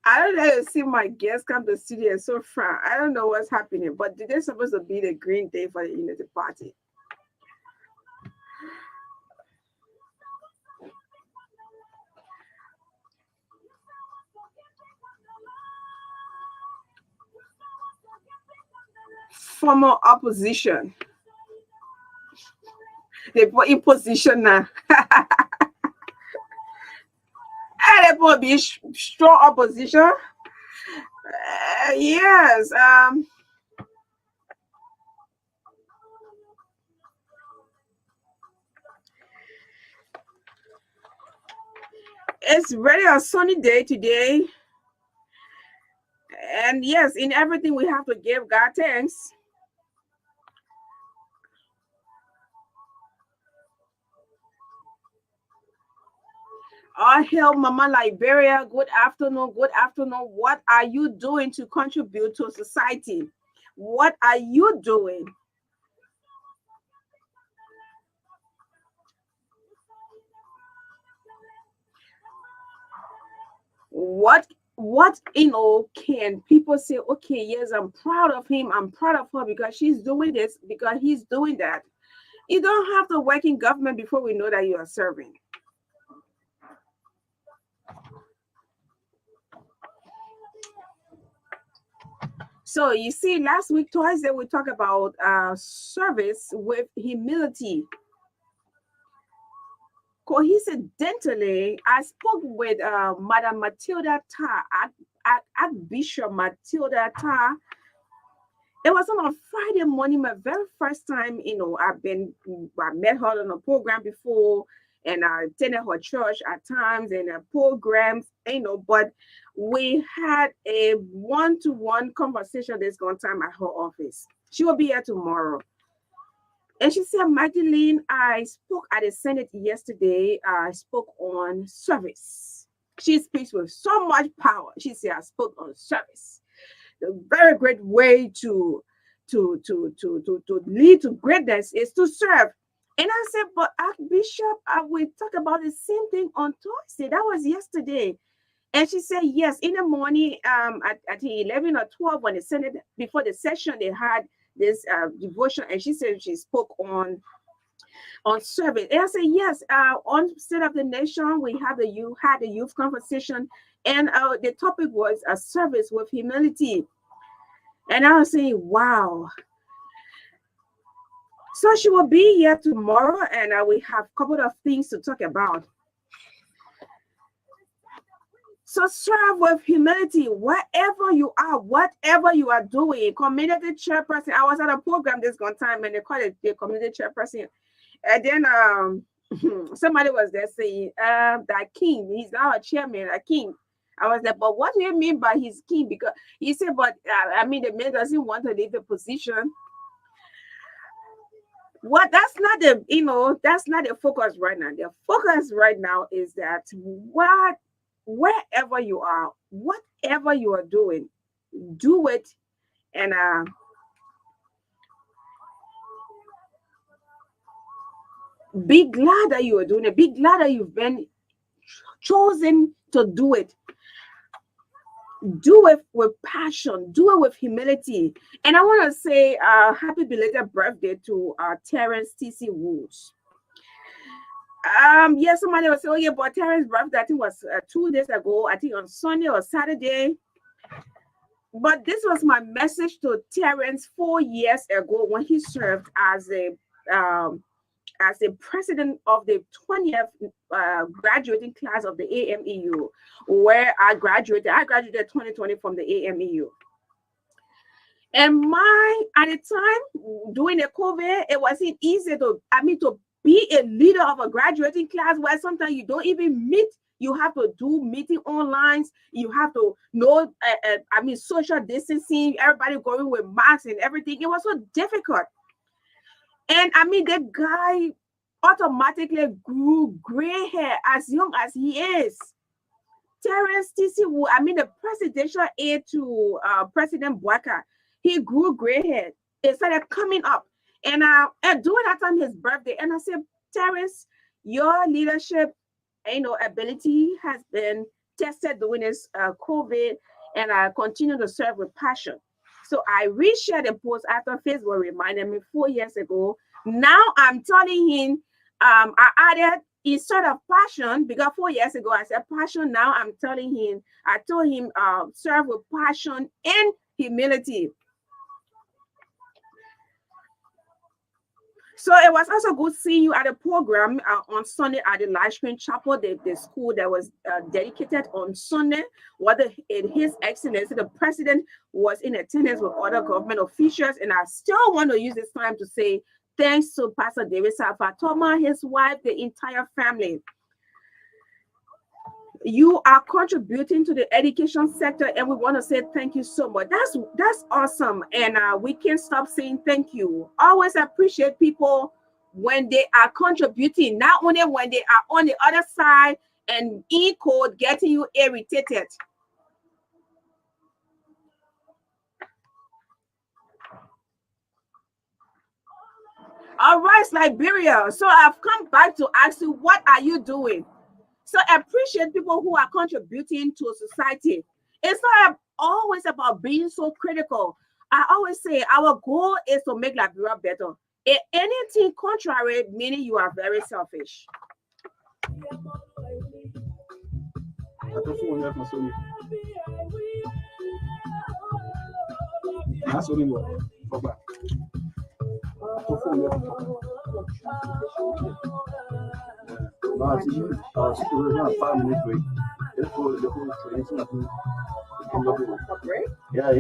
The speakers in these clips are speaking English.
I don't know if you see my guests come to the studio and so far. I don't know what's happening, but today supposed to be the green day for the Unity Party. Former opposition. They put in position now. And they put be strong opposition. Yes. It's really a sunny day today. And yes, in everything we have to give God thanks. All hail Mama Liberia. Good afternoon. Good afternoon. What are you doing to contribute to society? What are you doing? What can people say, okay, yes, I'm proud of him, I'm proud of her because she's doing this, because he's doing that. You don't have to work in government before we know that you are serving. So you see, last week, Thursday, we talked about service with humility. Coincidentally, I spoke with Madam Matilda Tar, Archbishop Matilda Tar. It was on a Friday morning, my very first time, I met her on a program before, and I attended her church at times and programs, but we had a one-to-one conversation this one time at her office. She will be here tomorrow. And she said, Magdalene, I spoke at the Senate yesterday. I spoke on service. She speaks with so much power. She said, I spoke on service. A very great way to lead to greatness is to serve. And I said, but Archbishop, we talked about the same thing on Thursday. That was yesterday. And she said, yes, in the morning, at 11 or 12, when the Senate, before the session, they had this devotion, and she said she spoke on service. And I said, yes, on State of the Nation, we had the youth conversation, and the topic was a service with humility. And I was saying, wow. So she will be here tomorrow, and we have a couple of things to talk about. So serve with humility, wherever you are, whatever you are doing. Community chairperson. I was at a program this one time, and they called it the community chairperson. And then somebody was there saying that king, he's now a chairman, a king. I was like, but what do you mean by his king? Because he said, but the man doesn't want to leave the position. What that's not that's not the focus right now. The focus right now is that wherever you are, whatever you are doing, do it, and be glad that you are doing it. Be glad that you've been chosen to do it. Do it with passion, do it with humility. And I want to say happy belated birthday to Terrence TC Woods. Yes, somebody was saying, oh yeah, but Terrence's birthday, I think, was 2 days ago, I think on Sunday or Saturday. But this was my message to Terrence 4 years ago when he served as the president of the 20th graduating class of the AMEU, where I graduated 2020 from the AMEU. And at the time, during the COVID, it wasn't easy to be a leader of a graduating class where sometimes you don't even meet. You have to do meeting online. You have to know, social distancing, everybody going with masks and everything. It was so difficult. And the guy automatically grew gray hair as young as he is. Terrence TC, the presidential aide to President Bouaka, he grew gray hair. It started coming up. And during that time, his birthday, and I said, Terrence, your leadership, ability has been tested during this COVID, and I continue to serve with passion. So I reshared the post after Facebook reminded me 4 years ago. Now I'm telling him, I added instead of passion, because 4 years ago I said passion. Now I'm telling him, I told him, serve with passion and humility. So it was also good seeing you at the program on Sunday at the live stream chapel, the school that was dedicated on Sunday. Whether His Excellency, the President, was in attendance with other government officials. And I still want to use this time to say thanks to Pastor David Safatoma, his wife, the entire family. You are contributing to the education sector, and we want to say thank you so much. That's awesome, and we can't stop saying thank you. Always appreciate people when they are contributing, not only when they are on the other side and in code getting you irritated. All right, Liberia. So I've come back to ask you, what are you doing? So I appreciate people who are contributing to society. It's not always about being so critical. I always say our goal is to make Liberia better. If anything contrary, meaning you are very selfish. Yeah,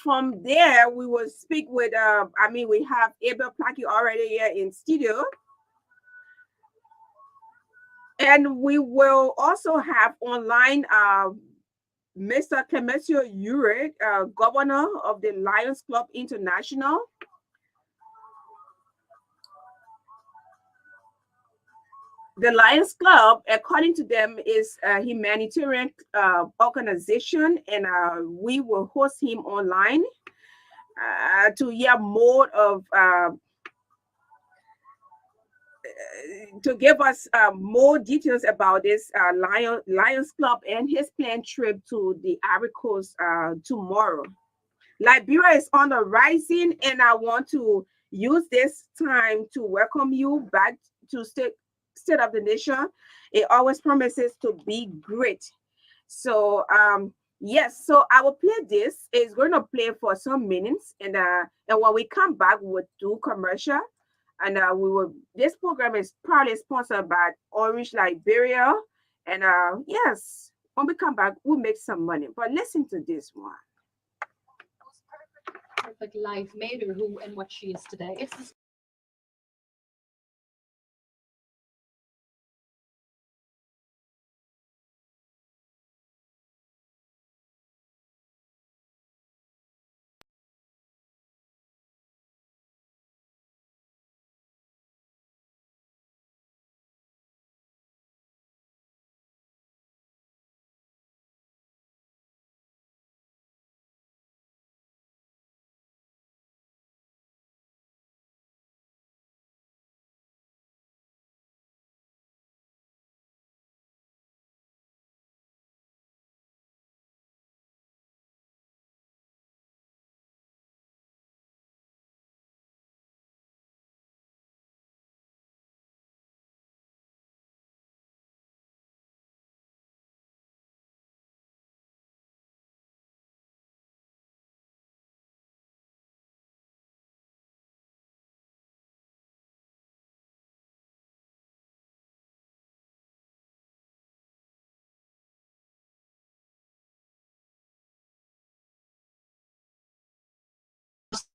from there, we will speak with, we have Abel Plaki already here in studio. And we will also have online Mr. Clemencio Ure, governor of the Lions Club International. The Lions Club, according to them, is a humanitarian organization, and we will host him online to hear more of to give us more details about this Lions Club and his planned trip to the Ivory Coast tomorrow. Liberia is on the rising, and I want to use this time to welcome you back to state of the nation. It always promises to be great. So yes, so I will play this. It's going to play for some minutes, and when we come back, we'll do commercial. And we will. This program is proudly sponsored by Orange Liberia, and yes, when we come back, we'll make some money. But listen to this one. Perfect life made her who and what she is today. It's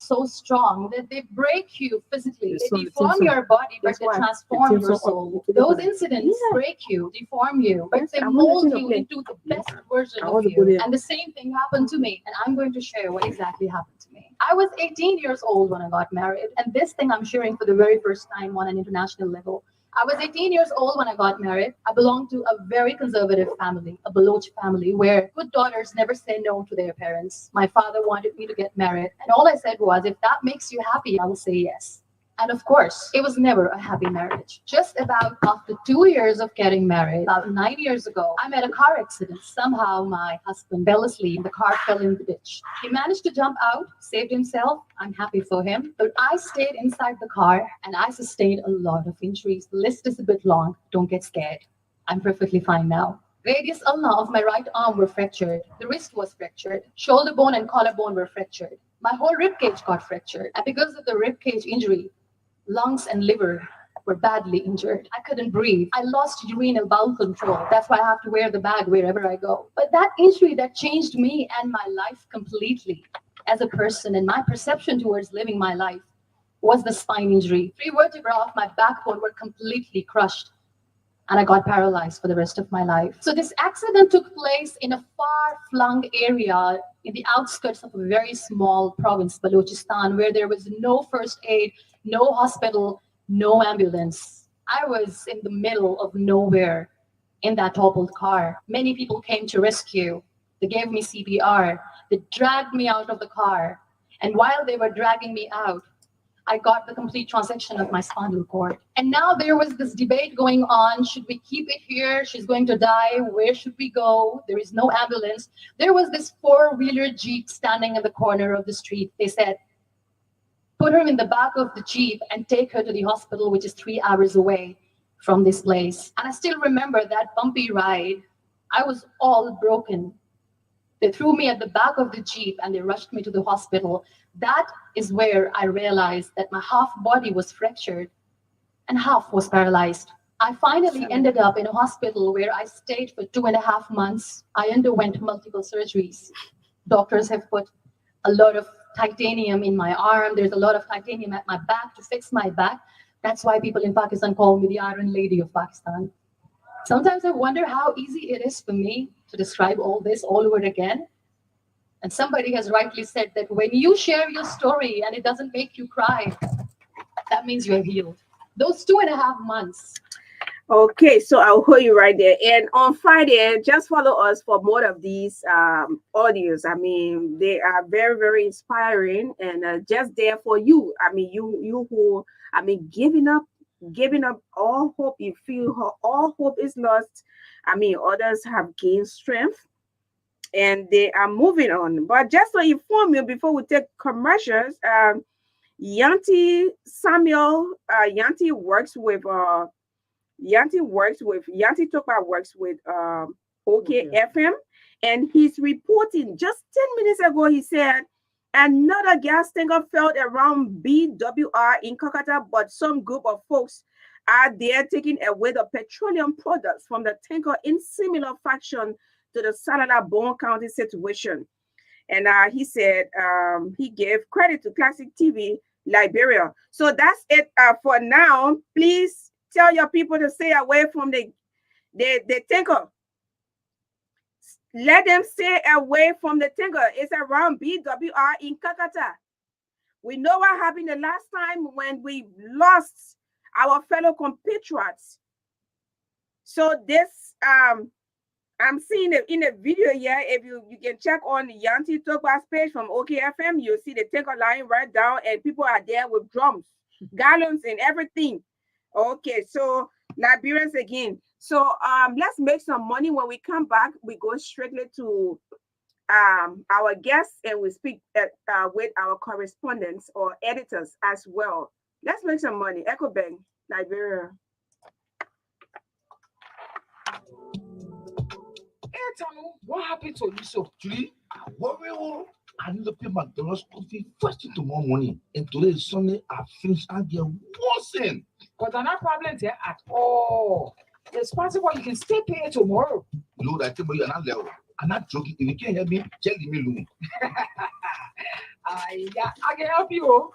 so strong that they break you physically. They deform your body, but they transform your soul. Those incidents break you, deform you, but they mold you into the best version of you. And the same thing happened to me. And I'm going to share what exactly happened to me. I was 18 years old when I got married. And this thing I'm sharing for the very first time on an international level. I was 18 years old when I got married. I belonged to a very conservative family, a Baloch family, where good daughters never say no to their parents. My father wanted me to get married, and all I said was, if that makes you happy, I will say yes. And of course, it was never a happy marriage. Just about after 2 years of getting married, about 9 years ago, I met a car accident. Somehow my husband fell asleep. The car fell in the ditch. He managed to jump out, saved himself. I'm happy for him. But I stayed inside the car and I sustained a lot of injuries. The list is a bit long. Don't get scared. I'm perfectly fine now. Radius ulna of my right arm were fractured. The wrist was fractured. Shoulder bone and collarbone were fractured. My whole rib cage got fractured. And because of the rib cage injury, lungs and liver were badly injured. I couldn't breathe. I lost urinary bowel control. That's why I have to wear the bag wherever I go. But that injury that changed me and my life completely as a person and my perception towards living my life was the spine injury. 3 vertebrae of my backbone were completely crushed and I got paralyzed for the rest of my life. So this accident took place in a far-flung area in the outskirts of a very small province, Balochistan, where there was no first aid, no hospital, no ambulance. I was in the middle of nowhere in that toppled car. Many people came to rescue. They gave me CPR. They dragged me out of the car. And while they were dragging me out, I got the complete transection of my spinal cord. And now there was this debate going on. Should we keep it here? She's going to die. Where should we go? There is no ambulance. There was this 4-wheeler Jeep standing in the corner of the street. They said, put her in the back of the Jeep and take her to the hospital, which is 3 hours away from this place. And I still remember that bumpy ride. I was all broken. They threw me at the back of the Jeep and they rushed me to the hospital. That is where I realized that my half body was fractured and half was paralyzed. I finally ended up in a hospital where I stayed for 2.5 months. I underwent multiple surgeries. Doctors have put a lot of titanium in my arm. There's a lot of titanium at my back to fix my back. That's why people in Pakistan call me the Iron Lady of Pakistan. Sometimes I wonder how easy it is for me to describe all this all over again. And somebody has rightly said that when you share your story and it doesn't make you cry, that means you're healed. Those 2.5 months. Okay, so I'll hold you right there. And on Friday, just follow us for more of these audios. I mean, they are very, very inspiring and just there for you. I mean, you who, I mean, giving up all hope. You feel all hope is lost. I mean, others have gained strength and they are moving on. But just to inform you before we take commercials, Yanti Samuel, Yanti Tokpa works with OK FM, and he's reporting just 10 minutes ago. He said another gas tanker fell around BWR in Kolkata, but some group of folks are there taking away the petroleum products from the tanker in similar fashion to the Salala Bon County situation. And he said he gave credit to Classic TV Liberia. So that's it for now. Please tell your people to stay away from the tanker. Let them stay away from the tanker. It's around BWR in Kolkata. We know what happened the last time when we lost our fellow compatriots. So this I'm seeing it in a video here. If you can check on the Yanti Tokpa's page from OKFM, you'll see the tanker lying right down and people are there with drums, gallons and everything. Okay, so Liberians again. So let's make some money. When we come back, we go strictly to our guests and we speak with our correspondents or editors as well. Let's make some money. Echo Bang, Liberia. What happened to you? So today, I worry. I need to pay McDonald's school fee first thing tomorrow morning. And today is Sunday. I finished and get worsened. But there are no problems here at all. It's possible you can still pay it tomorrow. Lord, I tell you, you're not level. I'm not joking. If you can't help me, tell me alone. Yeah, I can help you. Oh.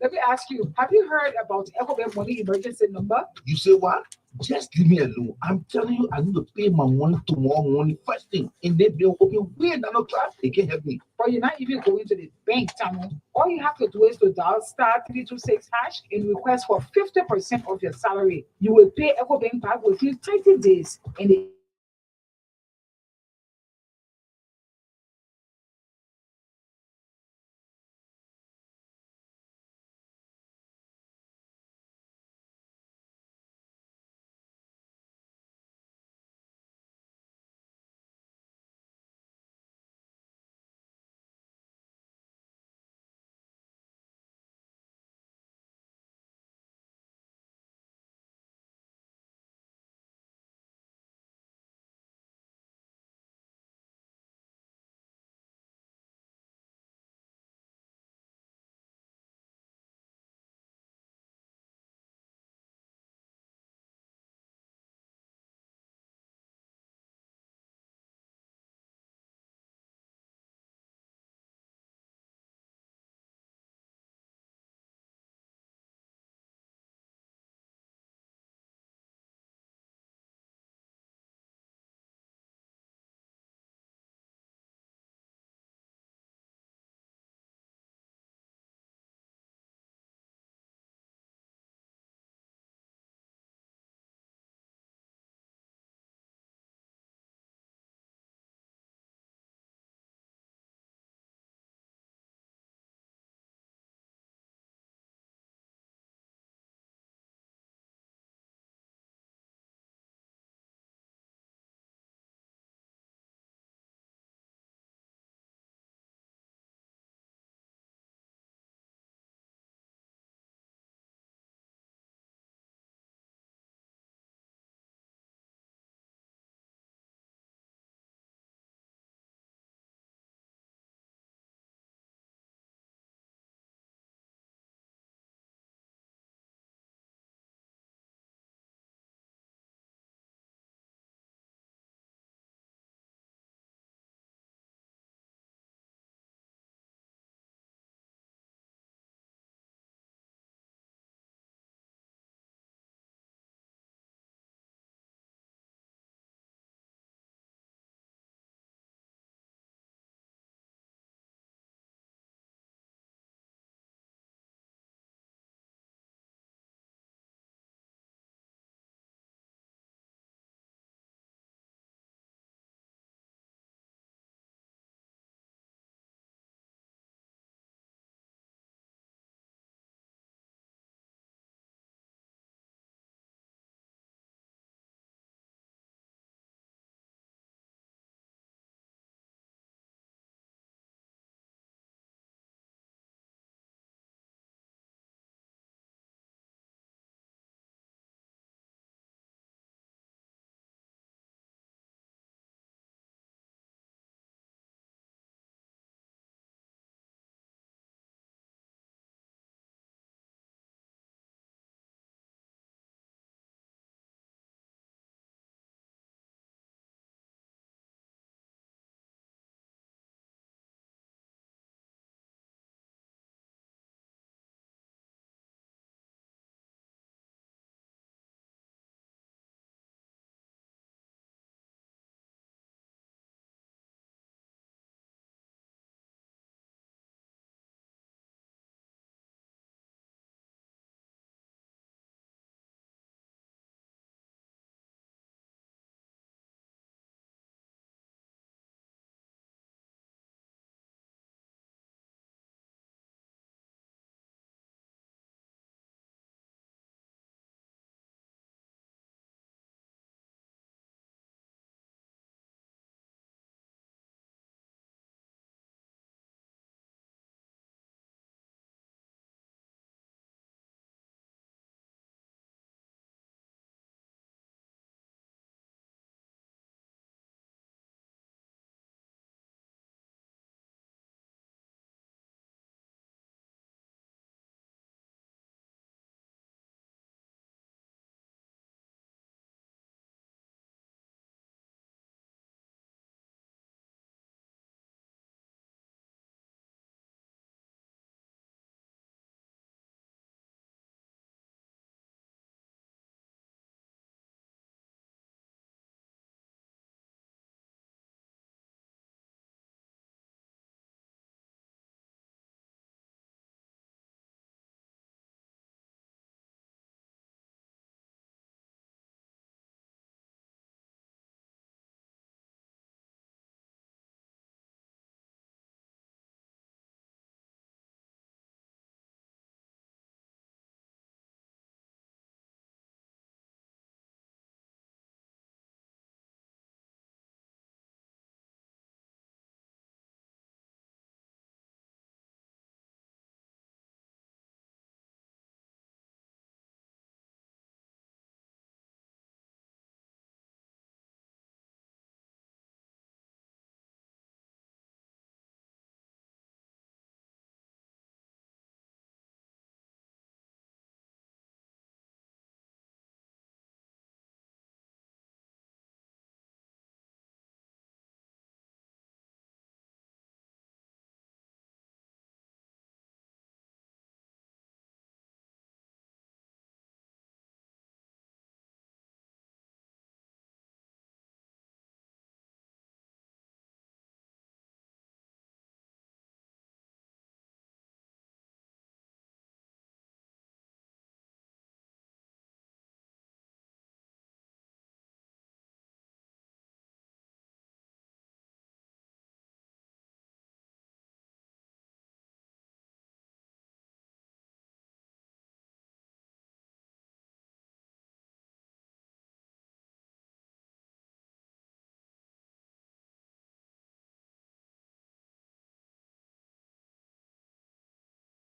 Let me ask you, have you heard about Ecobank Money Emergency Number? You say what? Just leave me alone. I'm telling you, I need to pay my money tomorrow morning first thing. And they be okay, wait, no class. They can't help me. But you're not even going to the bank, Tamo. All you have to do is to dial *326# and request for 50% of your salary. You will pay Ecobank back within 30 days, and they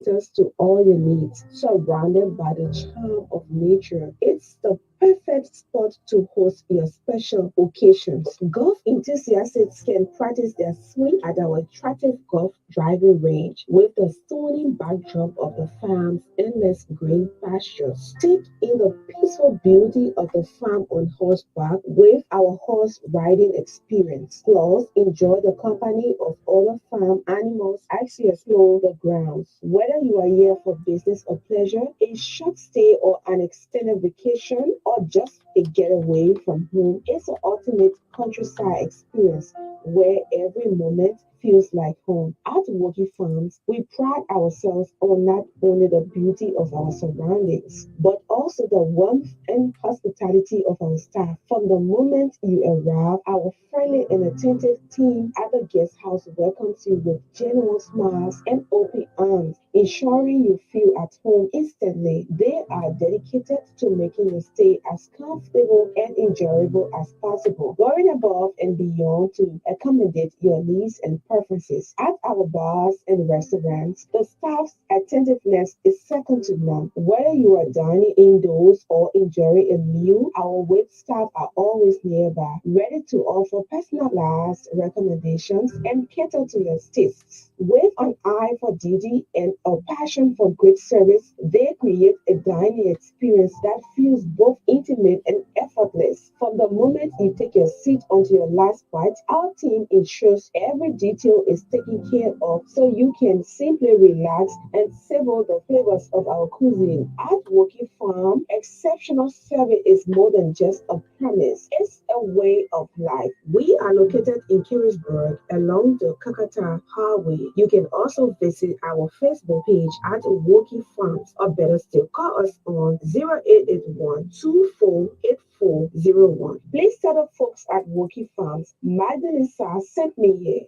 caters to all your needs, surrounded by the charm of nature. It's the perfect spot to host your special occasions. Golf enthusiasts can practice their swing at our attractive golf driving range with the stunning backdrop of the farm's endless green pastures. Take in the peaceful beauty of the farm on horseback with our horse riding experience. Plus, enjoy the company of other farm animals as you explore the grounds. Whether you are here for business or pleasure, a short stay or an extended vacation, or just a getaway from home, it's the ultimate countryside experience where every moment feels like home. At Woki Farms, we pride ourselves on not only the beauty of our surroundings, but also the warmth and hospitality of our staff. From the moment you arrive, our friendly and attentive team at the guest house welcomes you with genuine smiles and open arms, ensuring you feel at home instantly. They are dedicated to making your stay as comfortable and enjoyable as possible, going above and beyond to accommodate your needs and preferences. At our bars and restaurants, the staff's attentiveness is second to none. Whether you are dining indoors or enjoying a meal, our wait staff are always nearby, ready to offer personalized recommendations and cater to your tastes. With an eye for duty and a passion for great service, they create a dining experience that feels both intimate and effortless. From the moment you take your seat onto your last bite, our team ensures every detail is taken care of so you can simply relax and savor the flavors of our cuisine. At Woki Farm, exceptional service is more than just a promise, it's a way of life. We are located in Kingsburg along the Kakata Highway. You can also visit our Facebook page at Woki Farms, or better still, call us on 0881 248401. Please tell the folks at Woki Farms, Magdalene Saah sent me here.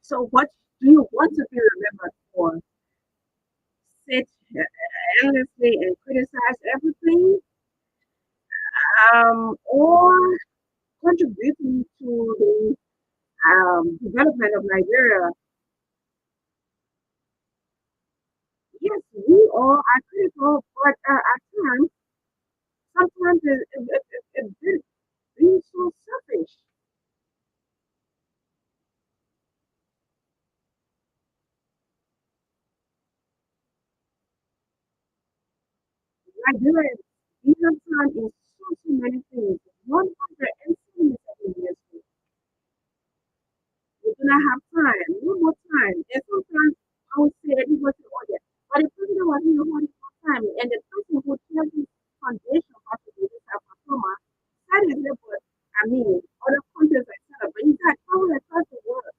So, what do you want to be remembered for? Sit endlessly and criticize everything, or contributing to the development of Nigeria? Yes, we all are critical, but at times, sometimes it being so selfish. Nigeria, we have time in so many things. 177 years old. We do not have time, no more time. And sometimes I would say that he was the order. But the president was in the one more time, and the person who tells his foundation about to do this performer, that is it, but I mean, other countries are celebrating that power across the world.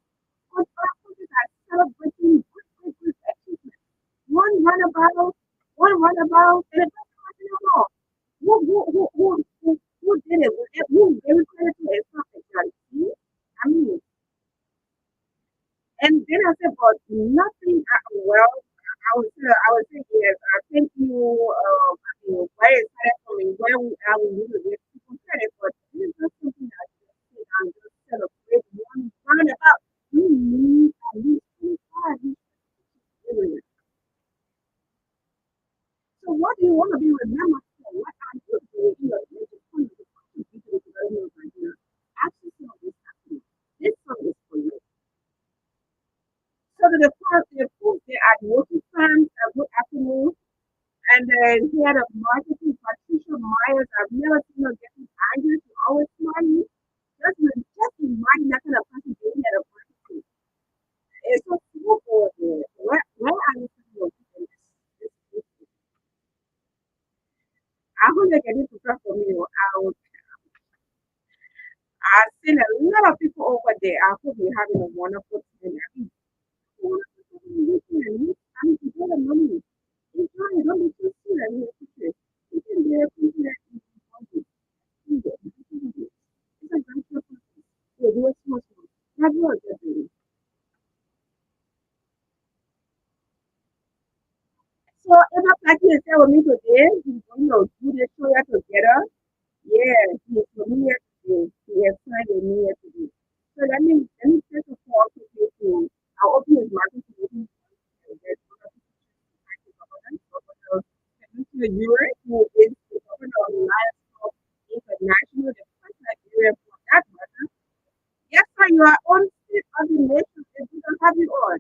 But other countries are celebrating good achievements. One runabout, and it doesn't happen at all. Who did it? Who gave credit to it? Something like, see? I mean, and then I said, but nothing. Well, I would say yes. I thank you. I mean, where is that coming? Where we are, we need to give people credit, but this is not something that I just sit and just celebrate one roundabout. We need at least 25 years. So, what do you want to be remembered for? What are you doing in your major point of contribution to the development of Nigeria? Ask yourself this question. This song is for you. So the folks they are working times, good afternoon, and then head of marketing, Patricia Myers. I've never seen her getting angry. She's always smiling. Just imagine that kind of person being head of marketing. It's so cool for her. where are you from your business? I hope you're getting to talk for me. I've seen a lot of people over there. I hope you're having a wonderful time. I mean, wonderful time. Listen, I mean, to get the money. Enjoy it. Don't be too serious. You can be a people that you want to do it. It's a great process. Yeah, do it small, small. That's what you're doing. So, if I like you share with me today, do the show together. Yeah, he's familiar today. He has signed a new year today. So let me first of all quickly to I'll open his market to listen to the governor, Europe, who is the governor of Lions Club International, the first Nigerian for that matter. Yes, sir, you are on state of the nation. If you don't have it on.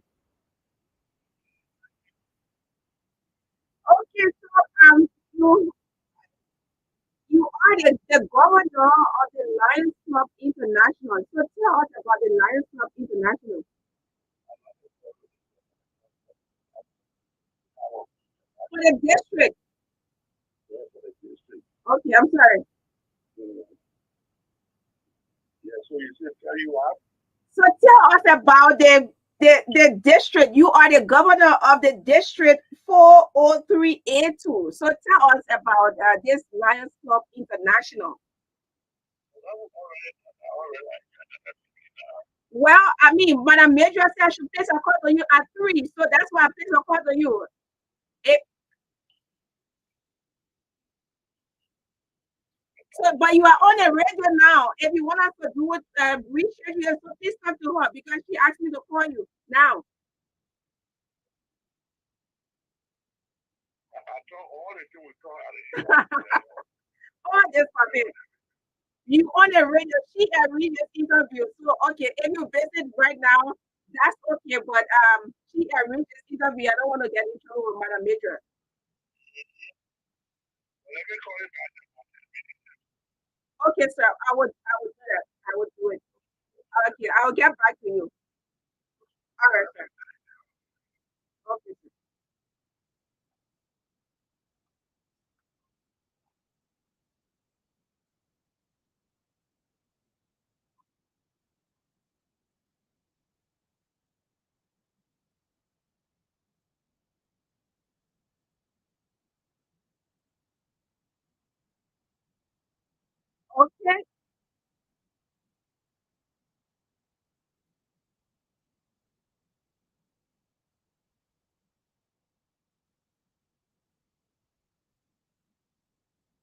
Okay, so you you are the governor of the Lions Club International. So tell us about the Lions Club International. For the district. Okay, I'm sorry. So tell us about the district. You are the governor of the district 403A2. So tell us about this Lions Club International. Well, I mean, Madam Major said I should place a call on you at 3. So that's why I placed a call on you. If, so, but you are on the radio now. If you want us to do it, research here, so please talk to her because she asked me to call you now. All this for me. You on the radio, she had read this interview. So okay, if you visit right now, that's okay. But she had read this interview. I don't want to get in trouble with Madam Major. Okay, sir. I would do that. I would do it. Okay, I will get back to you. All right, sir. Okay, sir. Okay.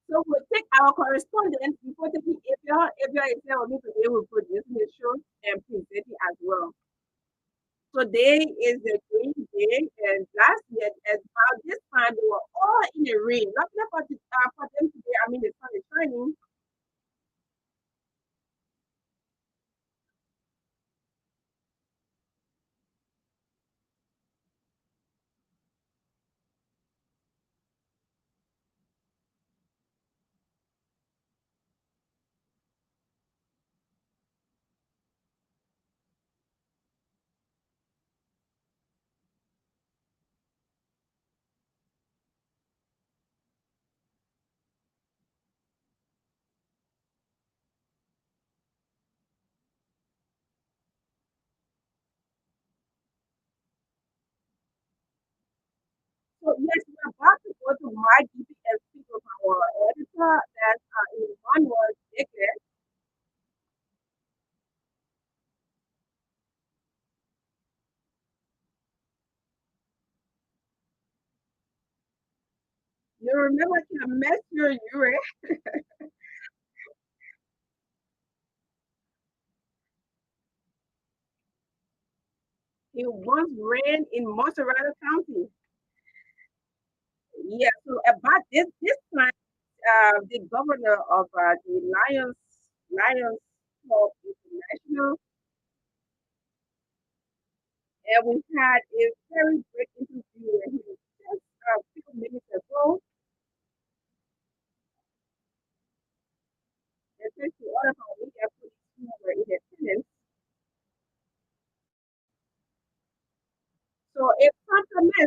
So we'll take our correspondence before taking if you're is there with me today, we'll produce the show and present it as well. Today is the green day, and last year at about this time they were all in the rain. Not for them today. I mean the sun is shining. So yes, we're about to go to my DP and speak with our editor that in one word, Dickens. You remember to mess your urine. He once ran in Monterey County. Yeah, so about this time, the governor of the Lions Club International, and we had a very great interview with him just a few minutes ago. And thanks to all of our media police who were in attendance. So it's compliment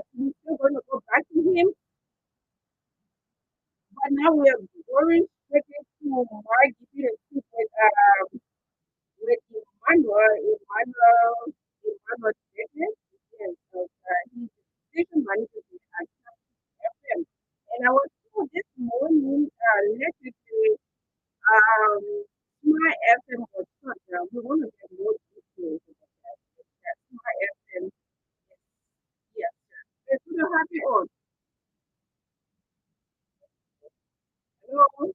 But now we are going straight to my computer with Emmanuel Davis. Yes, so, he's a station manager at FM. And I was told this morning, legislative um, my FM was shut down. We want to get more details about that. That my FM, yes, sir. It's going to happen on. Hello.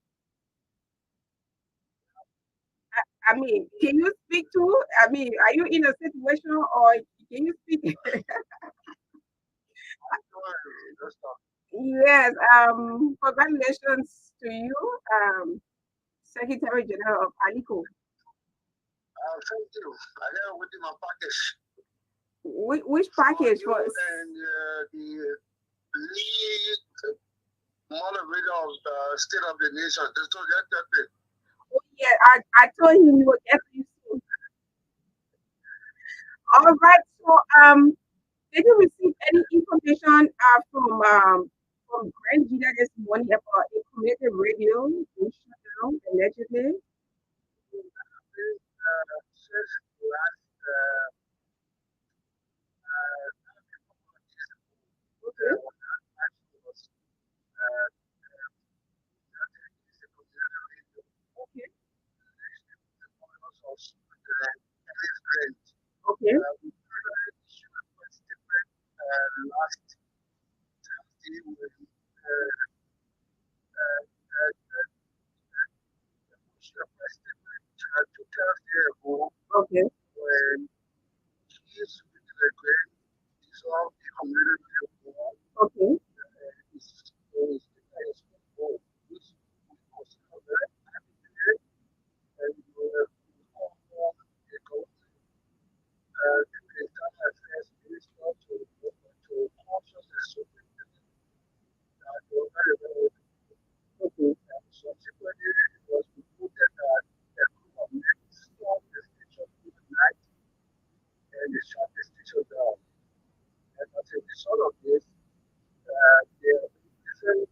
I mean, can you speak to? I mean, are you in a situation or can you speak? Yes. Congratulations to you, Secretary General of Alico. Thank you. I have with my package. Which package was? And the lead moderator of the State of the Nation. So that Oh, yeah, I told him you would get you soon. All right. So, did you receive any information from Grand Gita this morning about a community radio being shut down allegedly? since last Okay. was Okay. also great. Okay. We last Thursday with two Thursday ago Okay. when he is with the great dissolved the community Okay. is which was very happy and we were all the Ghana affairs minister to conscious and superintendent that were very, very Okay. and subsequently it was reported that a group of men stormed the station in the night and they shut the station down. And as a result of this, there have been different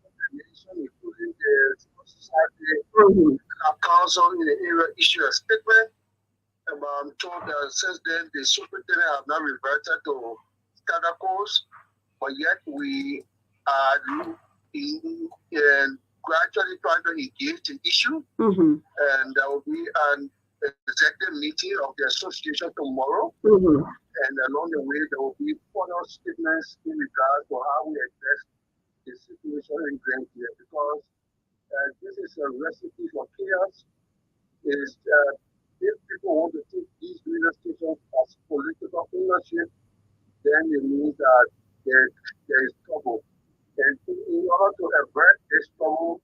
condemnation, including the civil society Mm-hmm. council in the area issued a statement. I'm told that since then the superintendent have now reverted to standard course, but yet we are gradually trying to engage the issue, Mm-hmm. and there will be an executive meeting of the association tomorrow, Mm-hmm. and along the way there will be further statements in regards to how we address the situation in Grenville, because this is a recipe for chaos. Is if people want to take these radio stations as political ownership, then it means that there is trouble. And in order to avert this trouble,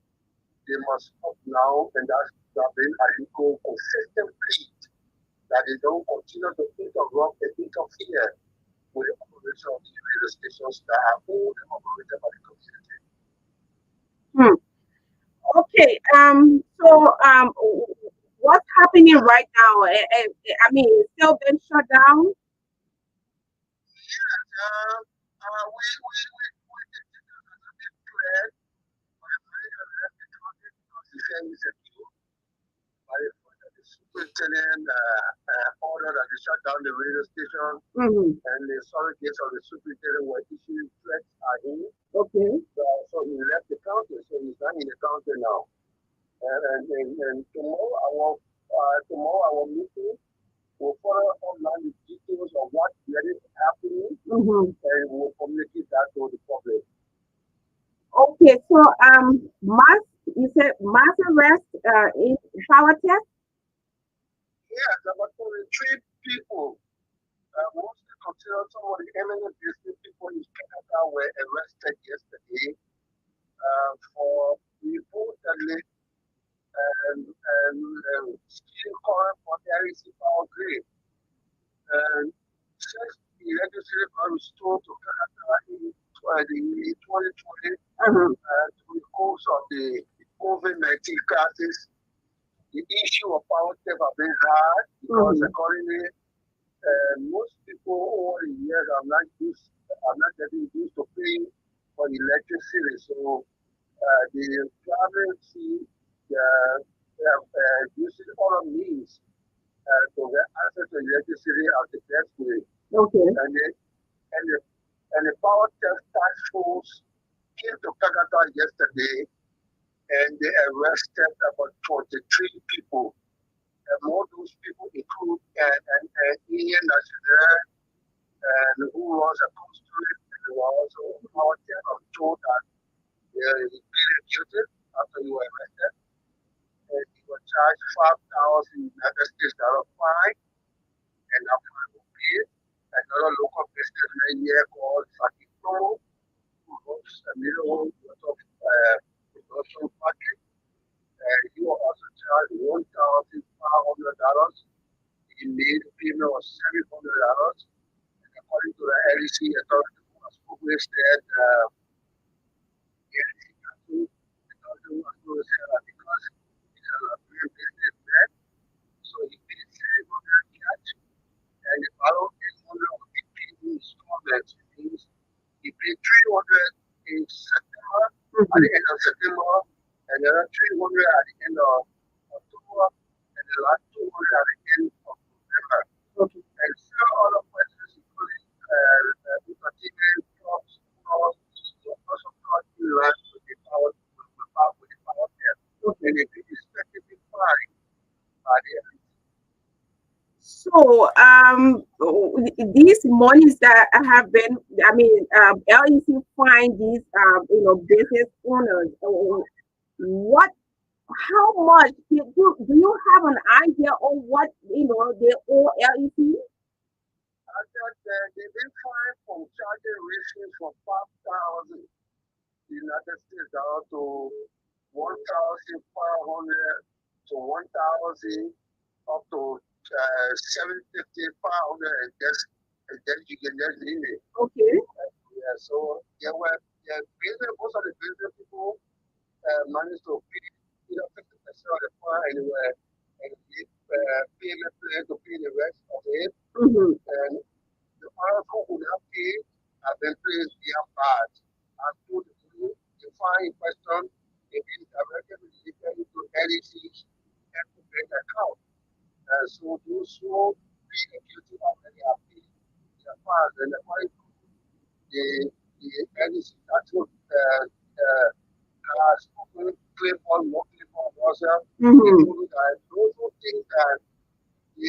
they must stop now, and that's been a legal consistent plea that they don't continue to interrupt and interfere with the operation of these radio stations that are owned and operated by the community. Hmm. Okay. What's happening right now? I mean, it's still been shut down. We declared by the country because the same is a by the superintendent ordered that they shut down the radio station, Mm-hmm. and the surrogates of the superintendent were issuing threats at him. Okay. So he left the county, so he's not in the county now. And tomorrow our meeting will further outline the details of what really is happening, Mm-hmm. and we'll communicate that to the public. Okay. So you said mass arrest in power test. Yes, about 23 people, mostly considered some of the eminent business people in Canada, were arrested yesterday for reportedly stealing current for REC power grid. And since the legislature got restored to Canada in 2020, Uh-huh. through the course of the COVID-19 crisis, the issue of power theft have been hard because Mhm. accordingly, most people over the years are not getting used to paying for electricity. So the government see using other means to get access to electricity as the best way. Okay. And the and the power task force came to Kagata yesterday and they arrested about 43 people. And more those people include an Indian national and who was opposed to it. And they were also power task told that he pleaded guilty after he was arrested. And he was charged $5,000 United States fine and after I will pay another local businessman here called Sakito, who owns a mineral production factory. And he was also charged $1,500. He made a payment of $700. And according to the LEC authority who was spoke with said the LEC council authority was going to say that because he's a Liberian businessman, so he paid $700 cash. And the balance is 100 will be paid in installments. It means he paid 300 in September, at the end of September, and another 300 at the end of October, and the last 200 at the end of November. Okay. And several other questions, including entertainment, jobs, also costing land with the power test. Okay. And it is effectively fine by the So, these monies that have been, LEC find these, business owners. What, how much do you have an idea of what they owe LEC? They've been fined from charging ratios from 5,000 United States dollars to 1,500 to 1,000 up to 750, 500, and then you can just leave it. Okay. Yeah, so most of the business people managed to pay 50% of the fine anywhere and give payment plan to pay the rest of it. Mm-hmm. And the others who would have paid have been paid their part. And to the fine in question, it is directly related to LEC's bank account. So those who plead guilty already have paid their fines, and according to the LEC actual claim on Russia, including that those who think that the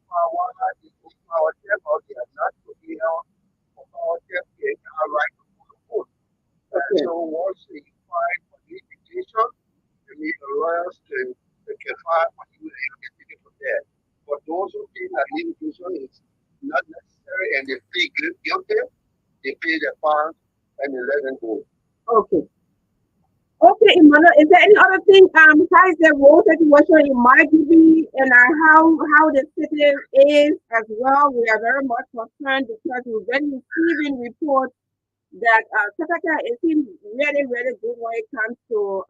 power and the power therefore they are not to be held for power theft, they have right to go to court. So once they file for litigation, they need the lawyers to file for you and you can take it from there. But those who think that litigation is not necessary and they plead guilty, they pay their fines and they let them go. Okay. Okay, Emmanuel, is there any other thing besides the road situation in Margibi and how the city is as well? We are very much concerned because we've been receiving reports that Kataka is in really, really good when it comes to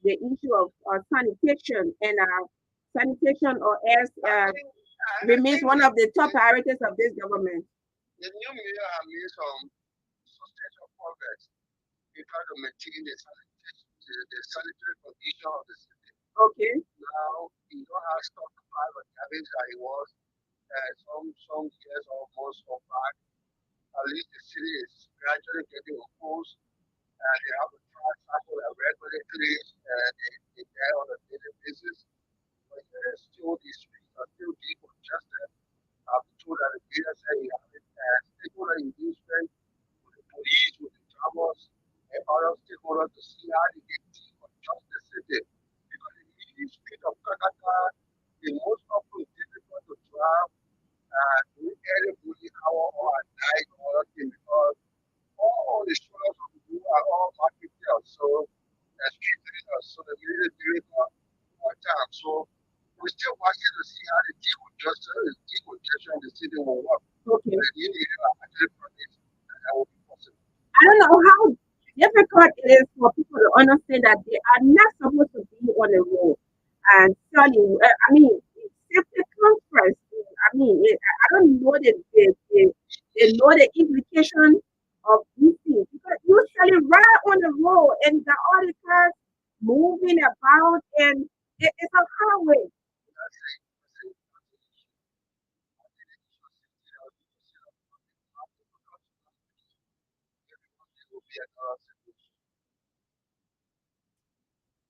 the issue of sanitation and sanitation or as remains one of the top priorities of this government. The new mayor has made some substantial progress in trying to maintain the sanitary condition of the city. Okay. Now, you don't have stockpile of garbage that it was some years or most of back. At least the city is gradually getting opposed. They have to try cycle regularly they get on a daily basis. But still, these streets are still deep congested. I've been told that the mayor said he has stakeholder engagement with the police, with the drummers, and other stakeholders to see how they get deep congested the city. Because in the street of Kakata, the most often difficult to drive during early morning hour or at night or other thing because all the shoulders of the road are all market there. So street vendors, so the really difficult time. So we're still watching to see how the decongestion in the city will work. Okay. And the area actually projects that will be possible. I don't know how difficult it is for people to understand that they are not supposed to be on the road and selling. Safety comes first. I don't know the implication of these things because you selling right on the road. go, and the all the cars moving about, and it's a highway.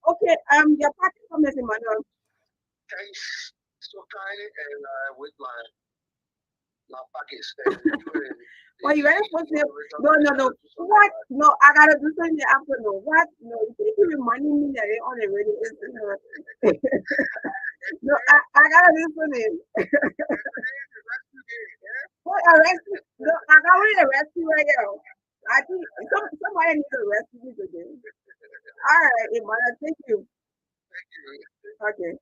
Okay, your party comments, Emmanuel. Thanks so kindly, and with my package. Well, you ready for them? No, no, no. What? No, I gotta do something in the afternoon. What? No, you think you reminding me that they on the radio? No, I gotta do something. What arrest me? No, I gotta arrest you right now. I think somebody needs to arrest me today. All right, Emmanuel, thank you. Okay.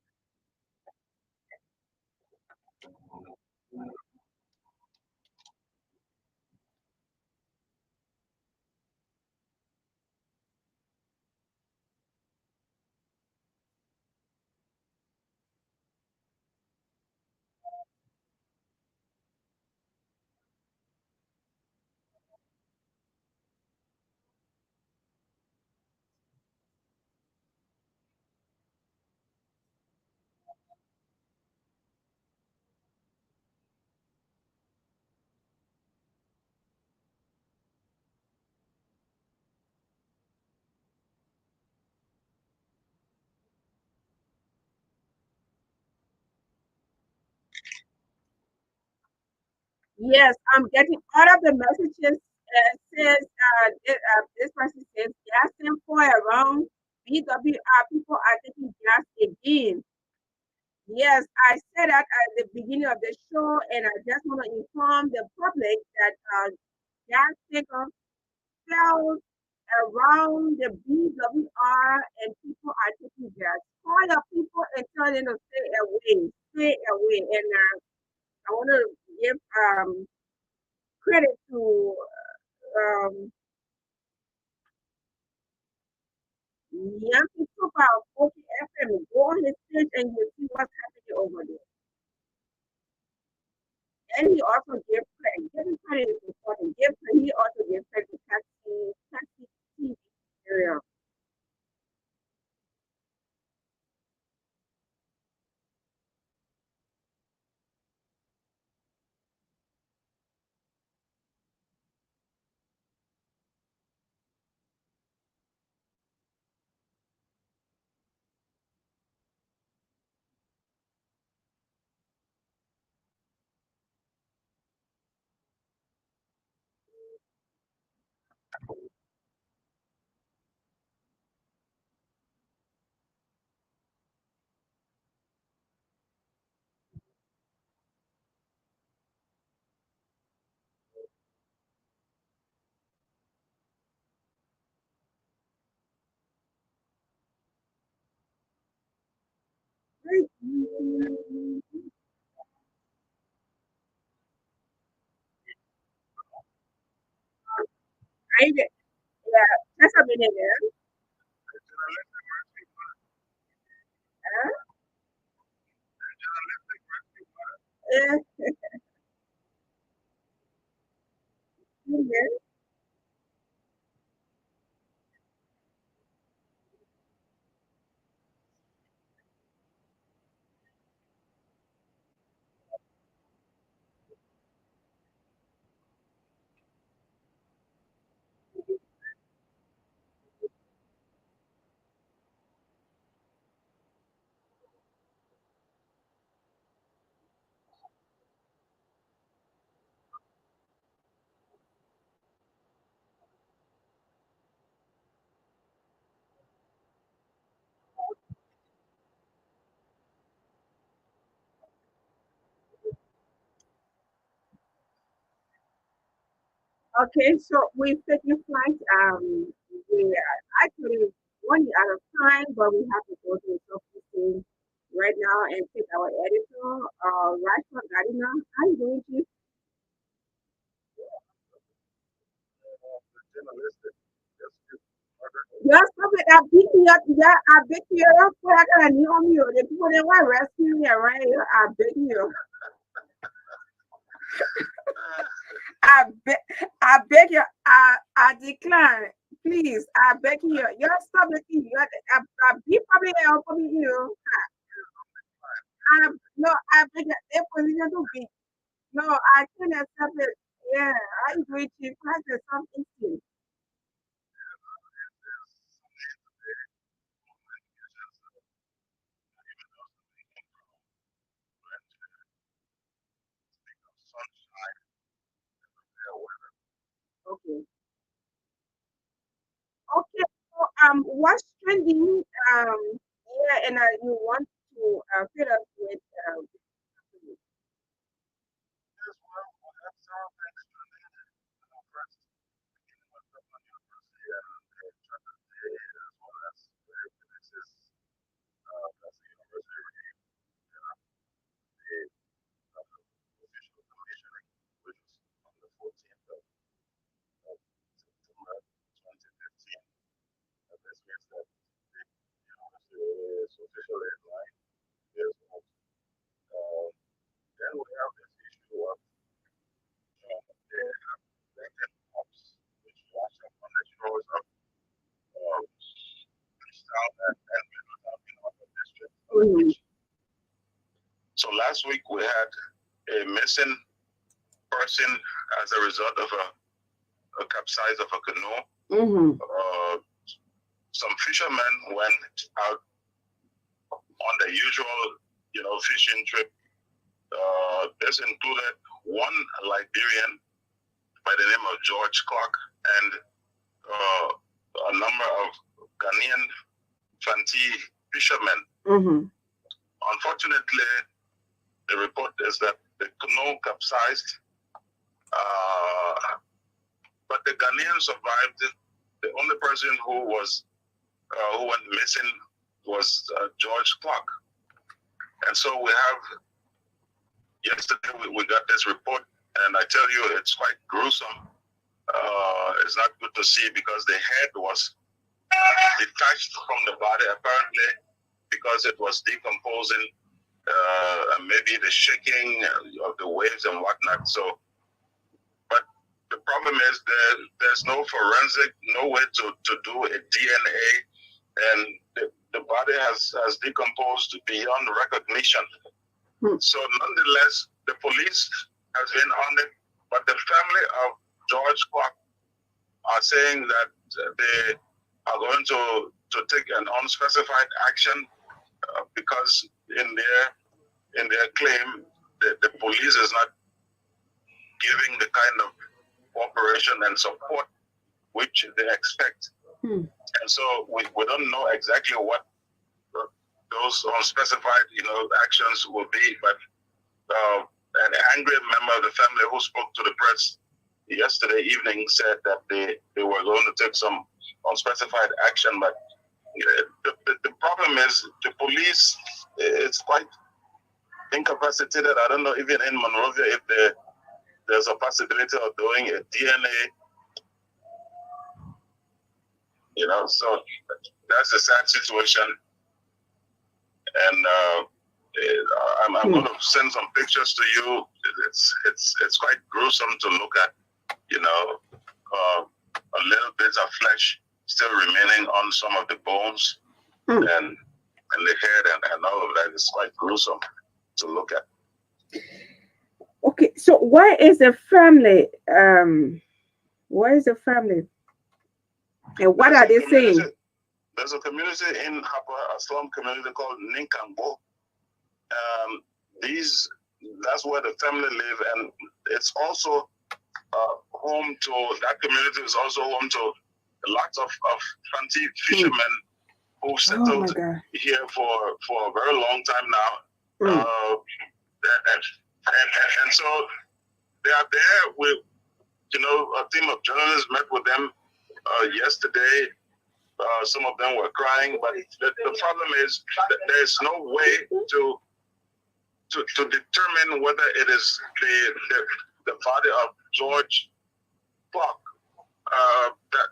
Yes, I'm getting all of the messages. Says this person says gas and for around BWR people are taking gas again. Yes, I said that at the beginning of the show, and I just want to inform the public that gas takeoff sells around the BWR, and people are taking gas. Call your people and tell them to stay away. And I want to give credit to um, Yankee Tupa of Kofi FM. Go on his page and you'll see what's happening over there. And he also gave credit. Giving credit is important. He also gave credit to taxi TV area. I yeah, that's a minute there. Uh, yeah. Okay, so we're taking flight. We are actually running out of time, but we have to go to the office right now and take our editor, Rashford Gardiner. How you doing, Chief? Yeah, stop it. I beat you up. Yeah, I beat you up. What I got to on you. The people that want to rescue me right here, I beat you. I beg you. I decline. Please, I beg you. You stop making you. Be probably helping you. No, I beg you. They position to be. No, I can't accept it. Yeah, I agree. Chief. That's something. Okay. Okay. So, what's trending? Yeah, and you want to fill up with Mhm. So last week we had a missing person as a result of a capsize of a canoe. Mhm. Some fishermen went out on the usual, fishing trip. This included one Liberian by the name of George Clark and a number of Ghanaian Fanti fishermen. Mhm. Unfortunately, the report is that the canoe capsized, but the Ghanaians survived. The only person who went missing was George Clark. And so we have, yesterday we got this report, and I tell you, it's quite gruesome. It's not good to see because the head was detached from the body, apparently because it was decomposing, and maybe the shaking of the waves and whatnot. So, but the problem is there's no forensic, no way to do a DNA, and the body has decomposed beyond recognition. So nonetheless, the police has been on it, but the family of George Clark are saying that they are going to take an unspecified action because in their claim, the police is not giving the kind of cooperation and support which they expect. And so we don't know exactly what those unspecified, actions will be, but an angry member of the family who spoke to the press yesterday evening said that they were going to take some unspecified action, but the problem is the police is quite incapacitated. I don't know, even in Monrovia, if there's a possibility of doing a DNA, so that's a sad situation. And I'm going to send some pictures to you. It's quite gruesome to look at, a little bit of flesh still remaining on some of the bones and the head and all of that is quite gruesome to look at. Okay, so where is the family? Where is the family? And what are they saying? There's a community in Hapa, a slum community called Ninkambo. That's where the family live, and it's also home to, that community is also home to lots of Fanti fishermen who settled here for a very long time now. And so they are there with, a team of journalists met with them yesterday. Some of them were crying, but the problem is that there's no way to determine whether it is the body of George Clark.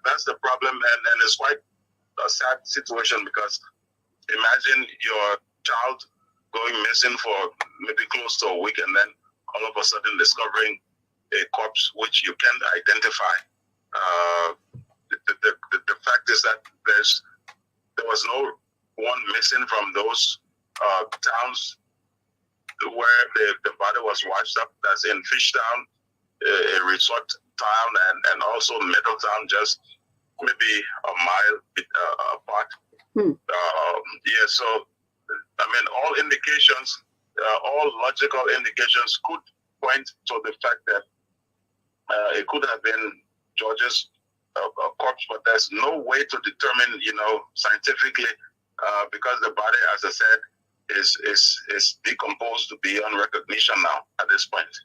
That's the problem, and it's quite a sad situation because imagine your child going missing for maybe close to a week and then all of a sudden discovering a corpse which you can't identify. the fact is that there was no one missing from those towns where the body was washed up. That's in Fishtown, a resort town, and also Middletown, just maybe a mile apart. Yeah, so I mean, all indications, all logical indications could point to the fact that it could have been George's corpse, but there's no way to determine, scientifically, because the body, as I said, is decomposed beyond recognition now at this point.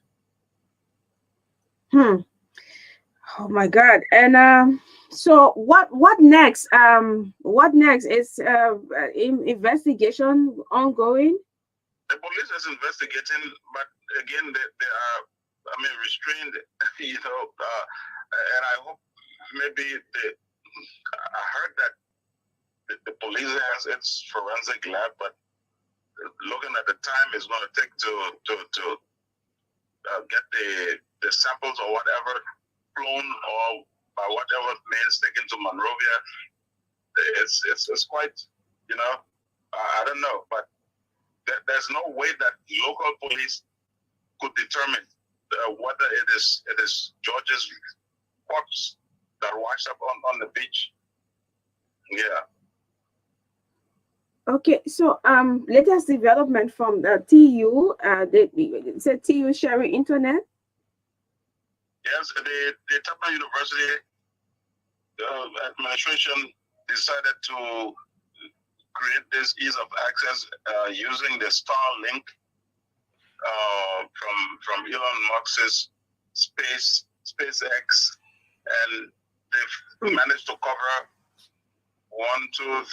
Oh my God! And so what next? What next? Is investigation ongoing? The police is investigating, but again, they are, restrained. And I hope maybe I heard that the police has its forensic lab, but looking at the time it's going to take to get the samples or whatever flown or by whatever means taken to Monrovia. It's quite, I don't know, but there's no way that local police could determine whether it is George's corpse that washed up on the beach. Yeah. Okay, so latest development from the TU, it said TU sharing internet. Yes, the Tapa University administration decided to create this ease of access using the Starlink from Elon Musk's SpaceX, and they've managed to cover 1, 2, 3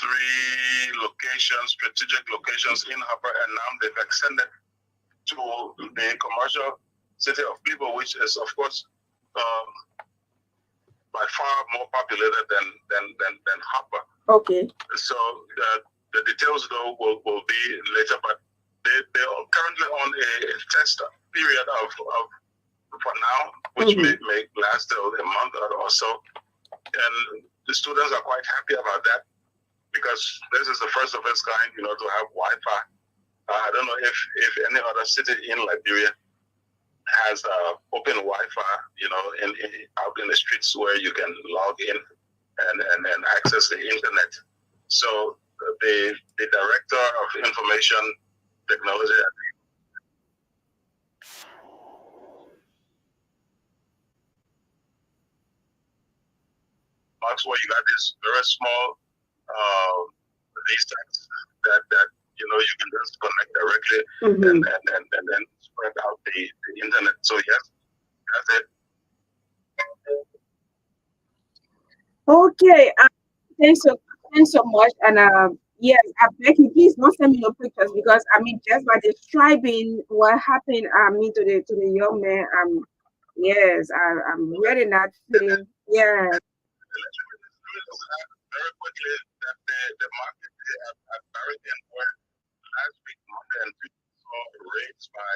locations, strategic locations in Harper, and now they've extended to the commercial city of People, which is, of course, by far more populated than Harper. Okay. So the details, though, will be later, but they are currently on a test period of for now, which may last till a month or so, and the students are quite happy about that because this is the first of its kind, to have Wi-Fi. I don't know if any other city in Liberia has open Wi-Fi, out in the streets where you can log in and access the internet. So the director of information technology, Max, where you got this very small VSATs that you can just connect directly and then spread out the internet. So yes, that's it. Okay. Thanks so much. And yes, I beg you, please don't send me no pictures because just by describing what happened to the young man, yes, I'm really not feeling. Yeah. Very quickly that the market at American where last week Monday and Tuesday saw rates by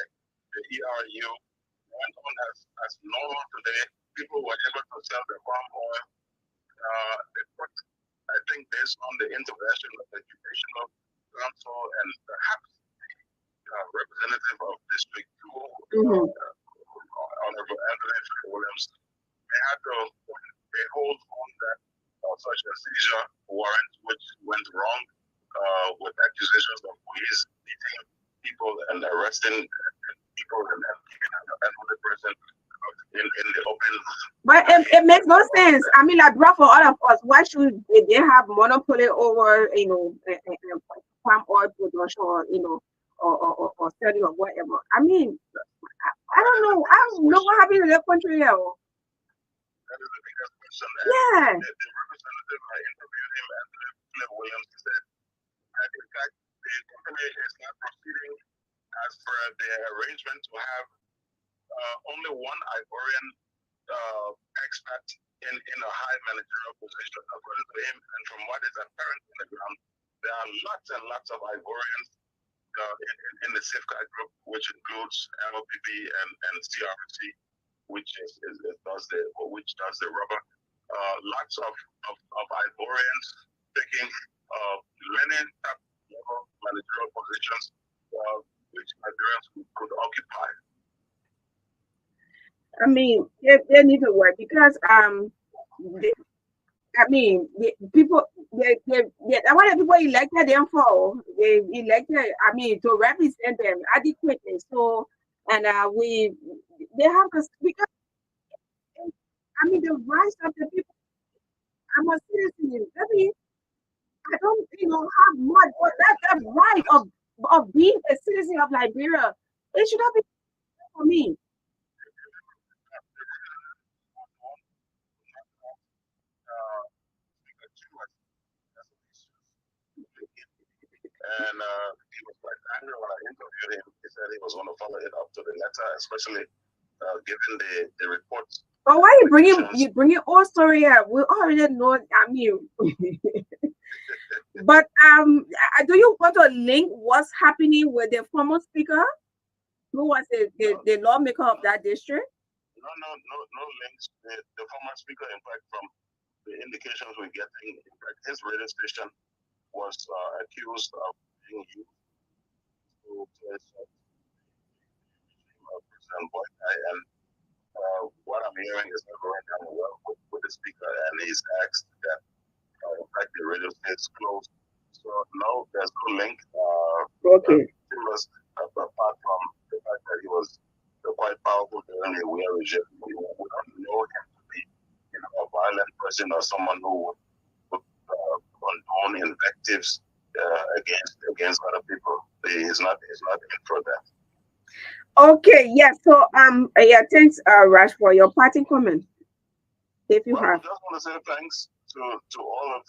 the ERU went on as normal today. People were able to sell their palm oil. They put, I think, based on the intervention of the Educational Council and perhaps representative of District 2, Honorable Anthony Williams, they had to put a hold on that such a seizure warrant, which went wrong with accusations of police beating people and arresting people and keeping another person in the open. But it makes no sense. Bro, for all of us, why should they have monopoly over, palm oil production or selling or whatever? I don't know. I don't know what happened in that country here. That is the biggest question. Yeah. The representative I interviewed him, Anthony Williams, said that in fact the company is not proceeding as per the arrangement to have only one Ivorian expat in a high managerial position, according to him. And from what is apparent on the ground, there are lots and lots of Ivorians in the safeguard group, which includes LOPP and CRC, which does the rubber. lots of Ivorians taking many top level managerial positions which Nigerians could occupy. I mean, they need to work because I mean, the people, what the people elected them for, they elected, I mean, to represent them adequately. So, and they have to, because, I mean, the rights of the people, I'm a citizen. I mean, I don't, have much, but that right of being a citizen of Liberia, it should not be for me. And he was quite angry when I interviewed him. He said he was going to follow it up to the letter, especially given the reports. But why you bringing all story here? We already know. I mean, but do you want to link what's happening with the former speaker, who was the lawmaker of that district? No links. The former speaker, in fact, from the indications we're getting, in fact, his radio station was accused of being used to President Boykai, and what I'm hearing is not going down well with the speaker, and he's asked that, in fact, the radio stays closed. So no, there's no link. Okay. Apart from the fact that he was quite powerful during the Weah regime, we don't know him to be, a violent person or someone who would condone invectives against other people. He's not in for that. Okay, yeah. So thanks, Raj, for your parting comment. If you have. I just want to say thanks to all of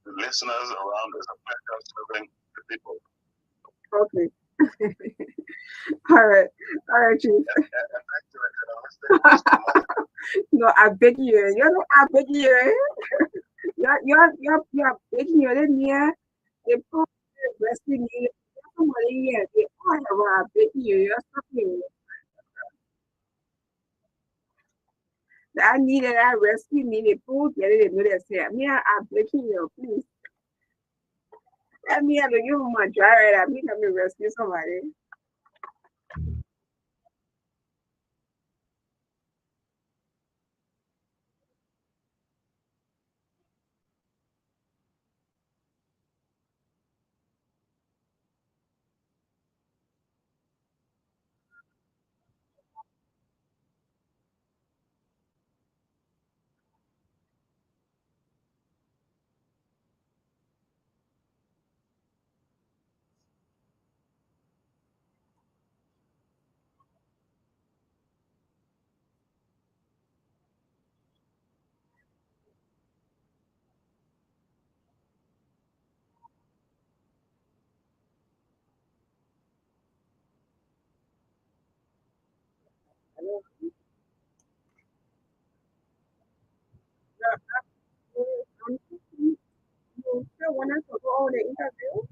the listeners around. It's a pleasure serving the people. Okay. All right, Chief. No, I beg you. I beg you. You're begging you. Then they put resting you. Somebody here, they all around begging you. You're stopping. I needed that rescue me. They pulled get it. They say, me, I'm begging you, please. Let me have to give him my dryer. I think I'm gonna rescue somebody. You still want us to go on the interview?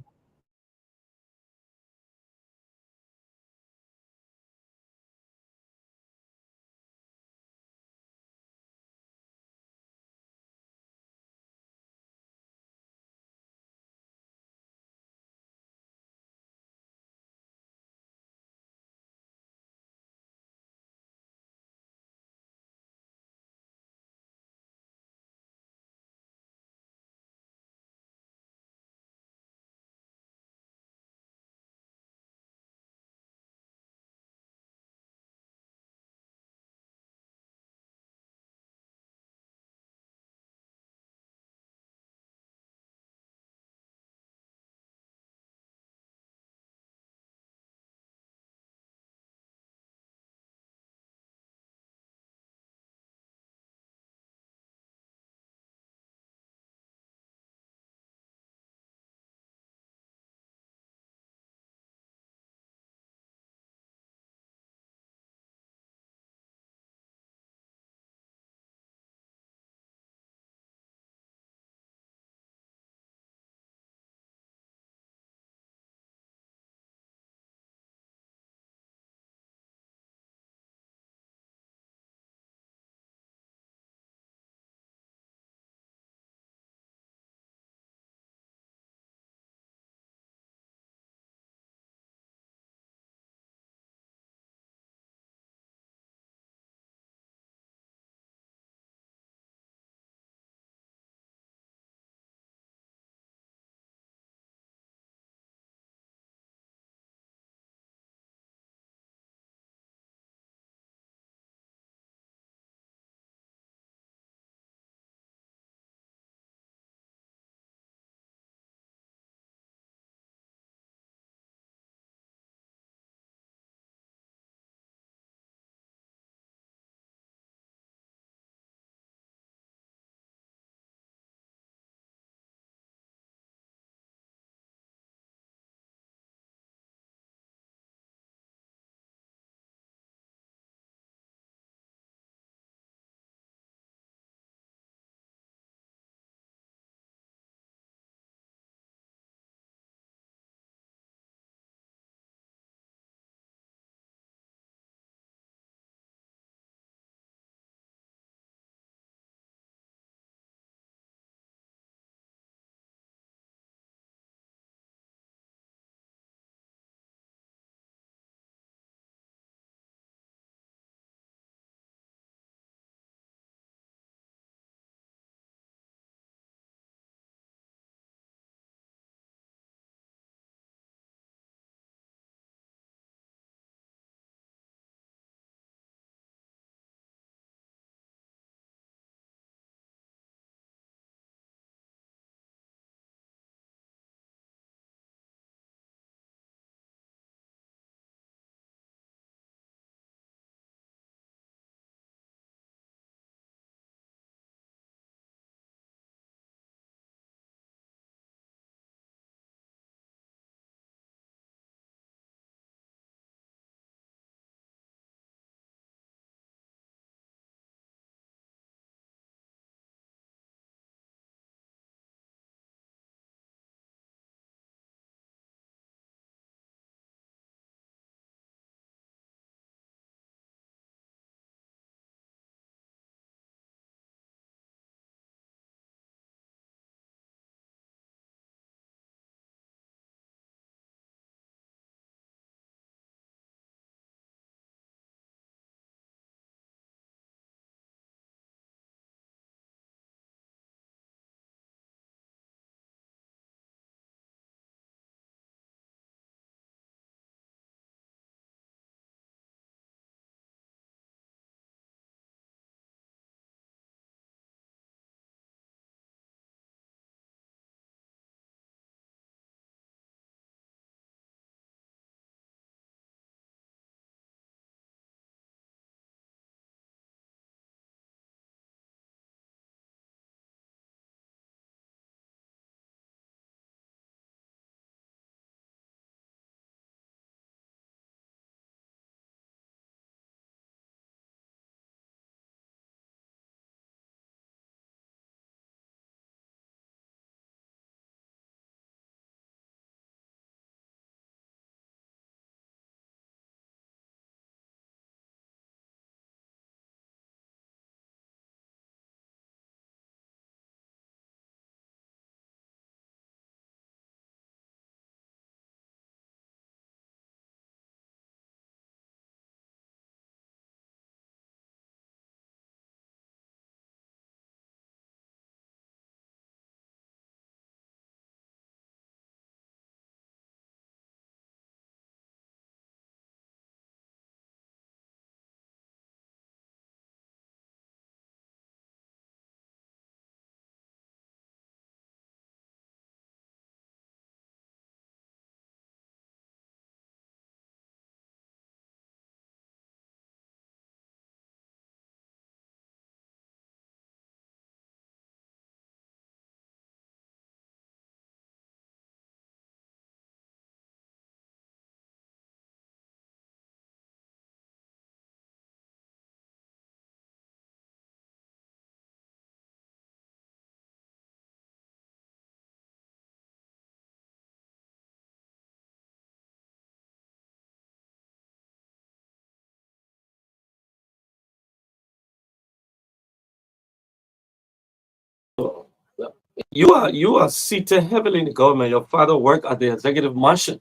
you are seated heavily in the government. Your father worked at the executive mansion.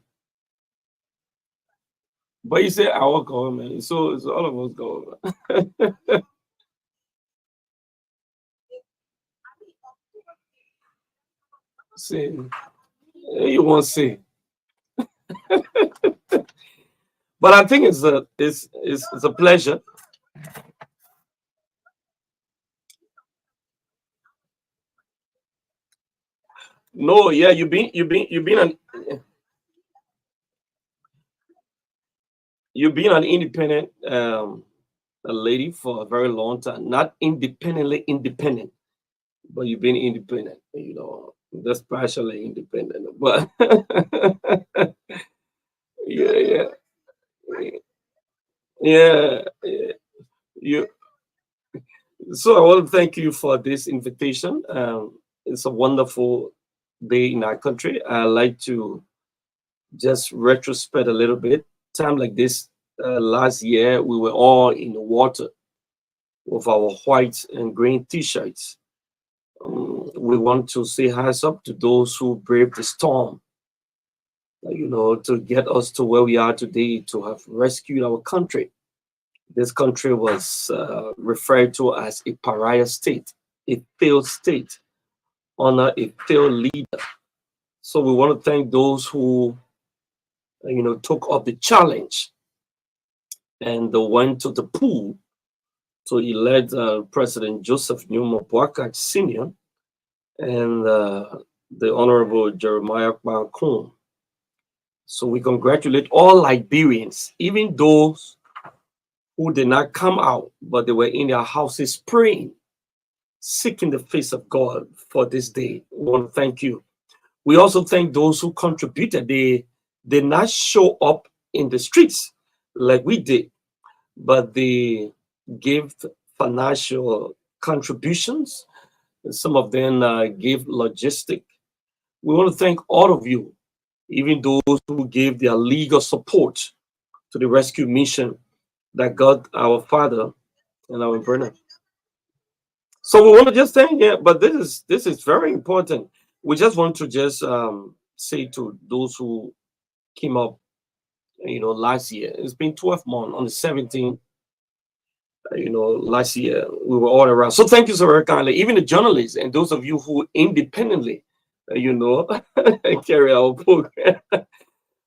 But you say our government, so it's all of us government. See, you won't see. But I think it's a pleasure. No, yeah, you've been an independent a lady for a very long time. Not independently independent, but you've been independent. You know, that's partially independent. But yeah, yeah, yeah, yeah. You. So I want to thank you for this invitation. It's a wonderful day in our country. I like to just retrospect a little bit. Time like this last year, we were all in the water with our white and green T-shirts. We want to say hands up to those who braved the storm, you know, to get us to where we are today, to have rescued our country. This country was referred to as a pariah state, a failed state, under a failed leader. So we want to thank those who, you know, took up the challenge and went to the pool to elect President Joseph Newman Boakai Sr. and the Honorable Jeremiah Malcolm. So we congratulate all Liberians, even those who did not come out, but they were in their houses praying, seeking the face of God for this day. We want to thank you. We also thank those who contributed. They did not show up in the streets like we did, but they gave financial contributions. Some of them gave logistic. We want to thank all of you, even those who gave their legal support to the rescue mission that God, our Father, and our brother. So we want to just thank you, but this is very important. We just want to just say to those who came up, you know, last year. It's been 12 months on the 17th. You know, last year we were all around. So thank you so very kindly. Even the journalists and those of you who independently, you know, carry our program.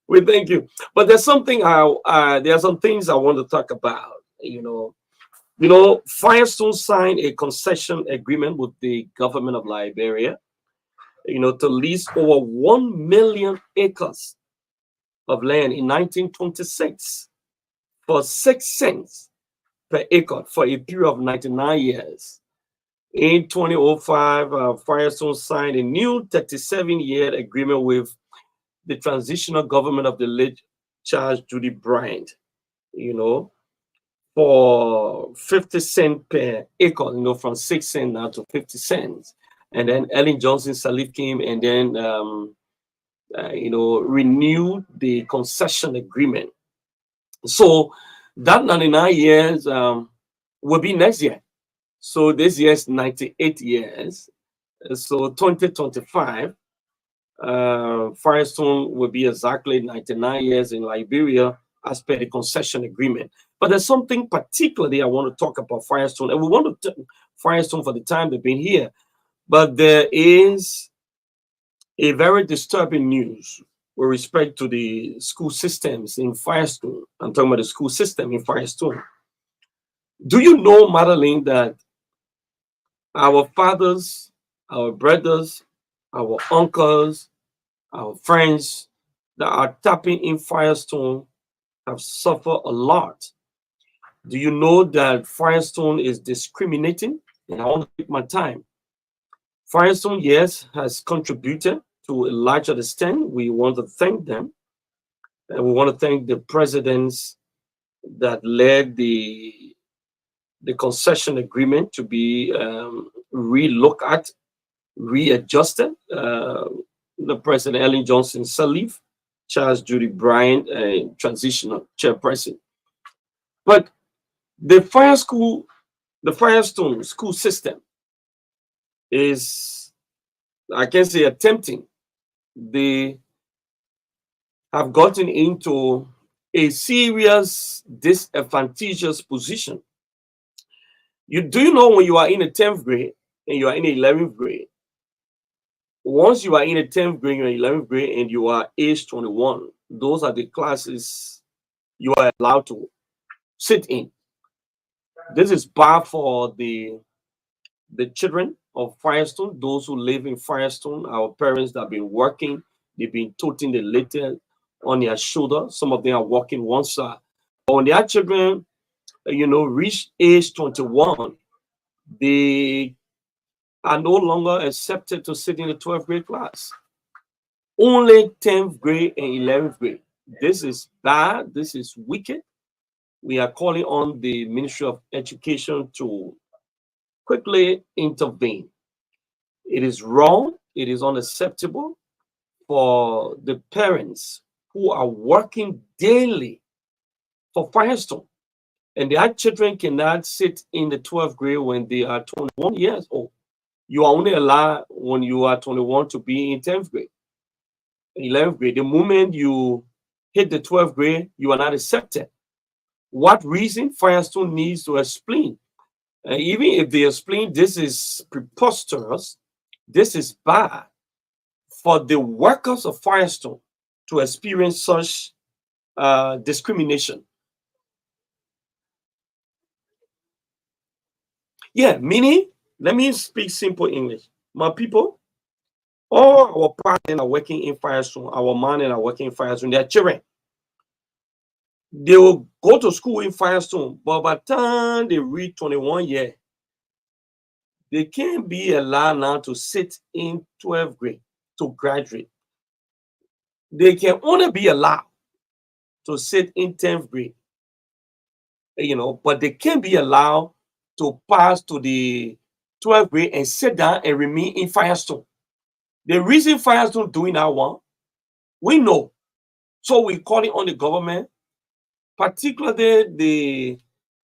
We thank you. But there's something there are some things I want to talk about. You know, Firestone signed a concession agreement with the government of Liberia, you know, to lease over 1 million acres of land in 1926 for 6 cents per acre for a period of 99 years. In 2005, Firestone signed a new 37-year agreement with the transitional government of the late Charles Judy Bryant, you know, for 50 cents per acre, you know, from 6 cents now to 50 cents. And then Ellen Johnson Sirleaf came and then, you know, renewed the concession agreement. So that 99 years will be next year. So this year's 98 years. So 2025, Firestone will be exactly 99 years in Liberia as per the concession agreement. But there's something particularly I want to talk about Firestone, and we want to Firestone for the time they've been here. But there is a very disturbing news with respect to the school systems in Firestone. I'm talking about the school system in Firestone. Do you know, Magdalene, that our fathers, our brothers, our uncles, our friends that are tapping in Firestone have suffered a lot? Do you know that Firestone is discriminating? And I want to take my time. Firestone, yes, has contributed to a larger extent. We want to thank them. And we want to thank the presidents that led the concession agreement to be re-looked at, readjusted. The President Ellen Johnson Sirleaf, Charles Judy Bryant, transitional chairperson. But the Firestone school system is I can say attempting, they have gotten into a serious disadvantageous position. Do you know when you are in the 10th grade and you are in the 11th grade, once you are in the 10th grade, you're in 11th grade, and you are age 21, those are the classes you are allowed to sit in. This is bad for the children of Firestone, those who live in Firestone, our parents that have been working, they've been toting the litter on their shoulder. Some of them are walking one side. But when their children, reach age 21, they are no longer accepted to sit in the 12th grade class. Only 10th grade and 11th grade. This is bad. This is wicked. We are calling on the Ministry of Education to quickly intervene. It is wrong. It is unacceptable for the parents who are working daily for Firestone, and their children cannot sit in the 12th grade when they are 21 years old. You are only allowed when you are 21 to be in 10th grade, 11th grade. The moment you hit the 12th grade, you are not accepted. What reason? Firestone needs to explain. Even if they explain this is preposterous, this is bad for the workers of Firestone to experience such discrimination. Yeah, meaning, let me speak simple English. My people, all our parents are working in Firestone, our men are working in Firestone, their children. They will go to school in Firestone, but by the time they reach 21 years, they can't be allowed now to sit in 12th grade to graduate. They can only be allowed to sit in 10th grade, but they can't be allowed to pass to the 12th grade and sit down and remain in Firestone. The reason Firestone doing that one, we know. So we call it on the government, particularly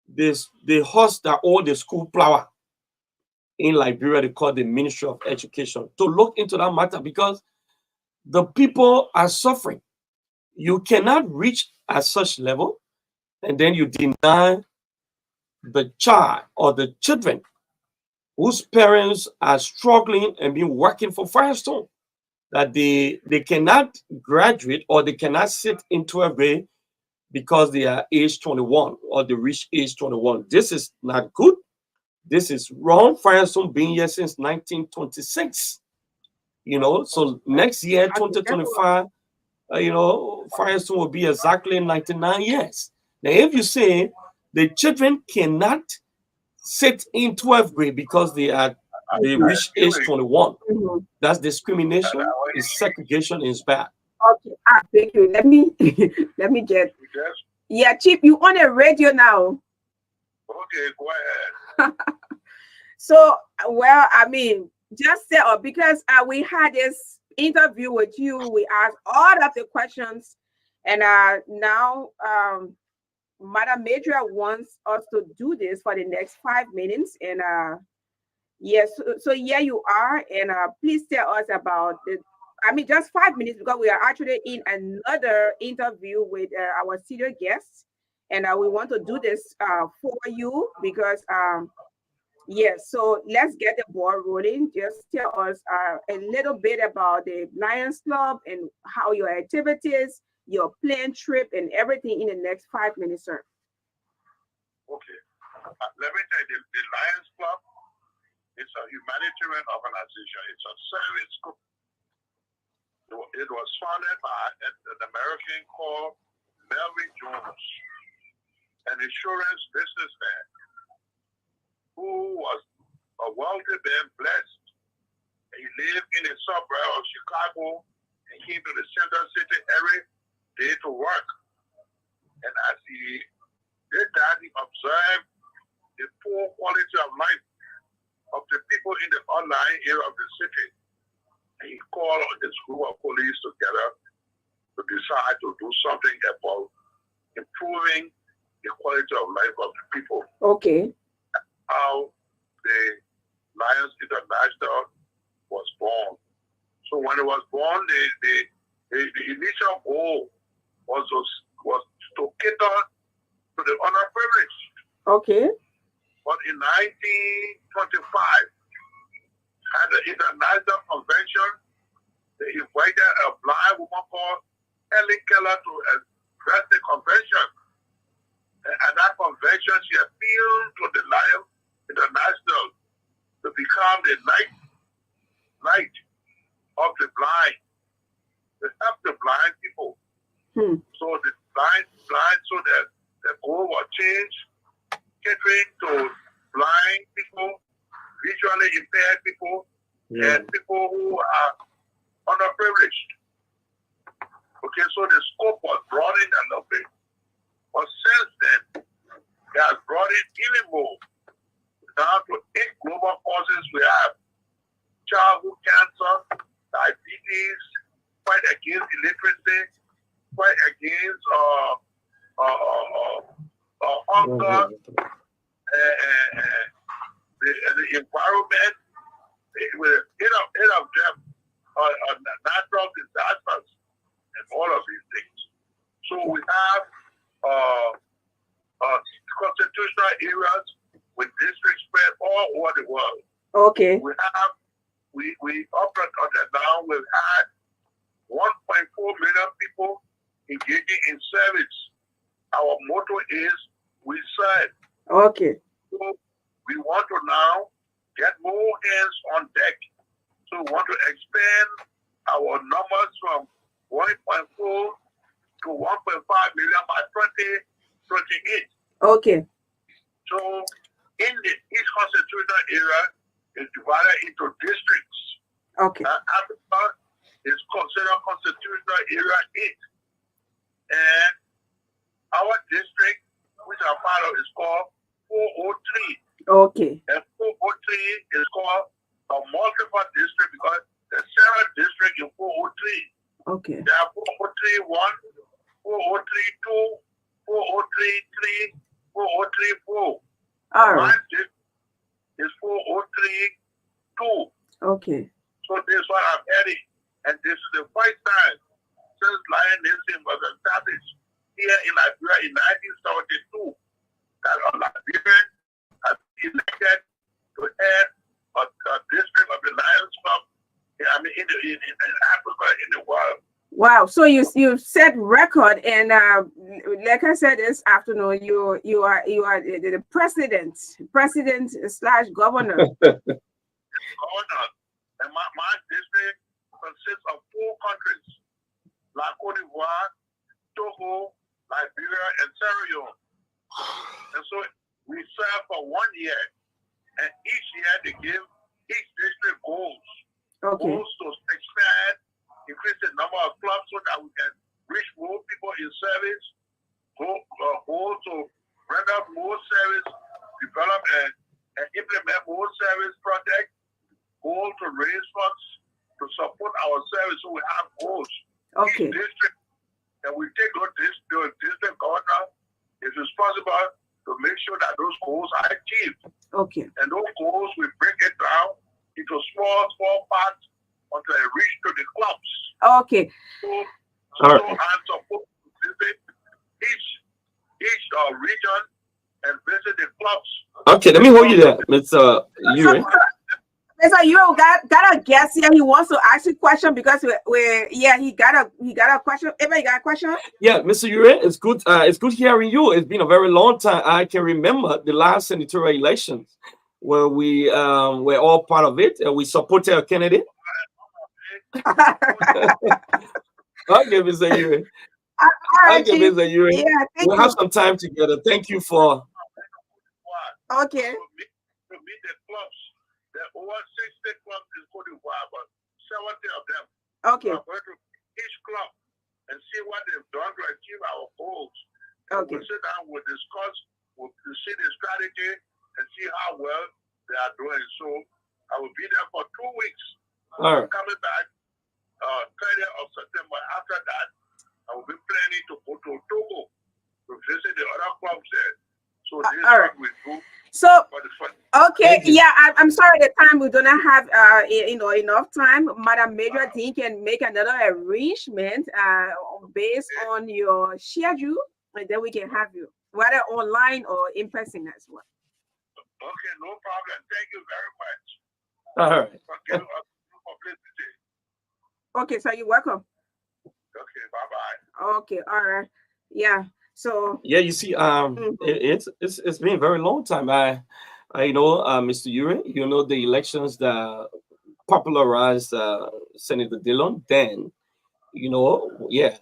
the host that all the school plower in Liberia, they call the Ministry of Education, to look into that matter, because the people are suffering. You cannot reach at such level and then you deny the child or the children whose parents are struggling and been working for Firestone, that they cannot graduate or they cannot sit in 12th grade because they are age 21 or they reach age 21. This is not good. This is wrong. Firestone been here since 1926. So next year, 2025, Firestone will be exactly 99 years. Now, if you say the children cannot sit in 12th grade because they reach age 21, that's discrimination, it's segregation, is bad. Okay, thank you. Let me let me get. Yeah, Chief, you on the radio now. Okay, go ahead. So, well, I mean, just say, because we had this interview with you, we asked all of the questions, and now Madam Major wants us to do this for the next 5 minutes, and yes, so here you are, and please tell us about just 5 minutes, because we are actually in another interview with our senior guests, and we want to do this for you, because yes, so let's get the ball rolling. Just tell us a little bit about the Lions Club and how your activities, your planned trip, and everything in the next 5 minutes, sir. Okay. Let me tell you, the Lions Club is a humanitarian organization. It's a service group. It was founded by an American called Melvin Jones, an insurance businessman who was a wealthy man, blessed. He lived in the suburb of Chicago and came to the center city every day to work. And as he did that, he observed the poor quality of life of the people in the outlying area of the city. And he called on this group of police together to decide to do something about improving the quality of life of the people. Okay. How the Lions International was born. So when it was born, the initial goal was to cater to the underprivileged. Okay. But in 1925, at the International Convention, they invited a blind woman called Helen Keller to address the convention. And at that convention, she appealed to the Lion International to become the knight of the blind, to help the blind people. So the blind, so that the goal was changed, catering to blind people, visually impaired people, and people who are underprivileged. Okay, so the scope was broadened a little bit. But since then, they have brought it even more down to 8 global causes. We have childhood cancer, diabetes, fight against illiteracy, fight against hunger, the environment, with 8 of them are natural disasters and all of these things. So we have constitutional areas with districts spread all over the world. Okay. We operate on that now. We've had 1.4 million people engaging in service. Our motto is we serve. Okay. So we want to now get more hands on deck. So we want to expand our numbers from 1.4 to 1.5 million by 2028. Okay. So in each constitutional area is divided into districts. Okay. Africa is considered constitutional area 8. And our district, which are part of, is called 403. Okay. And 403 is called a multiple district because there's several districts in 403. Okay. There are 403 1, 403 2, 403 3, 403 4. All right. My district is 403 2. Okay. So this is what I'm heading. And this is the first time since Lion Nation was established here in Liberia in 1972 that a Liberian has been elected to head a district of the Lions Club. I mean, in Africa, in the world. Wow. So you set record, and like I said this afternoon, you are the president / governor. Governor. And my district consists of 4 countries: La Côte d'Ivoire, Togo, Liberia, and Sierra Leone. And so we serve for 1 year, and each year they give each district goals. Okay. Goals to expand, increase the number of clubs so that we can reach more people in service. Goals to render more service, develop and implement more service projects. Goal to raise funds to support our service. So we have goals. Okay. Each district, and we take those district governor is responsible to make sure that those goals are achieved. Okay. And those goals, we break it down into small parts until they reach to the clubs. Okay. So I'm supposed to visit each region and visit the clubs. Okay, let me hold you there, Mr. Yuri. So you got a guest here. He wants to ask you a question because he got a question. Everybody got a question? Yeah, Mr. Yuri, it's good hearing you. It's been a very long time. I can remember the last senatorial elections where we were all part of it and we supported a candidate. Okay, Mr. Yuri. Okay, Mr. Yuri. Yeah, we'll have some time together. Thank you for. Okay. To meet the clubs. There are over 60 clubs in Côte d'Ivoire, but 70 of them. Okay. We are going to each club and see what they've done to achieve our goals. Okay. We'll sit down, we'll discuss, we'll see the strategy and see how well they are doing. So I will be there for 2 weeks. All right. Coming back 30th of September. After that, I will be planning to go to Togo to visit the other clubs there. So this is what we do. So, Okay, yeah, I'm sorry. The time we do not have, enough time. Madam Major Dean can make another arrangement, based on your schedule, and then we can have you, whether online or in person as well. Okay, no problem. Thank you very much. All right. Okay, so you're welcome. Okay, bye-bye. Okay, all right. Yeah. So yeah, you see, it's been a very long time. I know, Mr. Uri, you know the elections that popularized Senator Dillon. Then, yeah,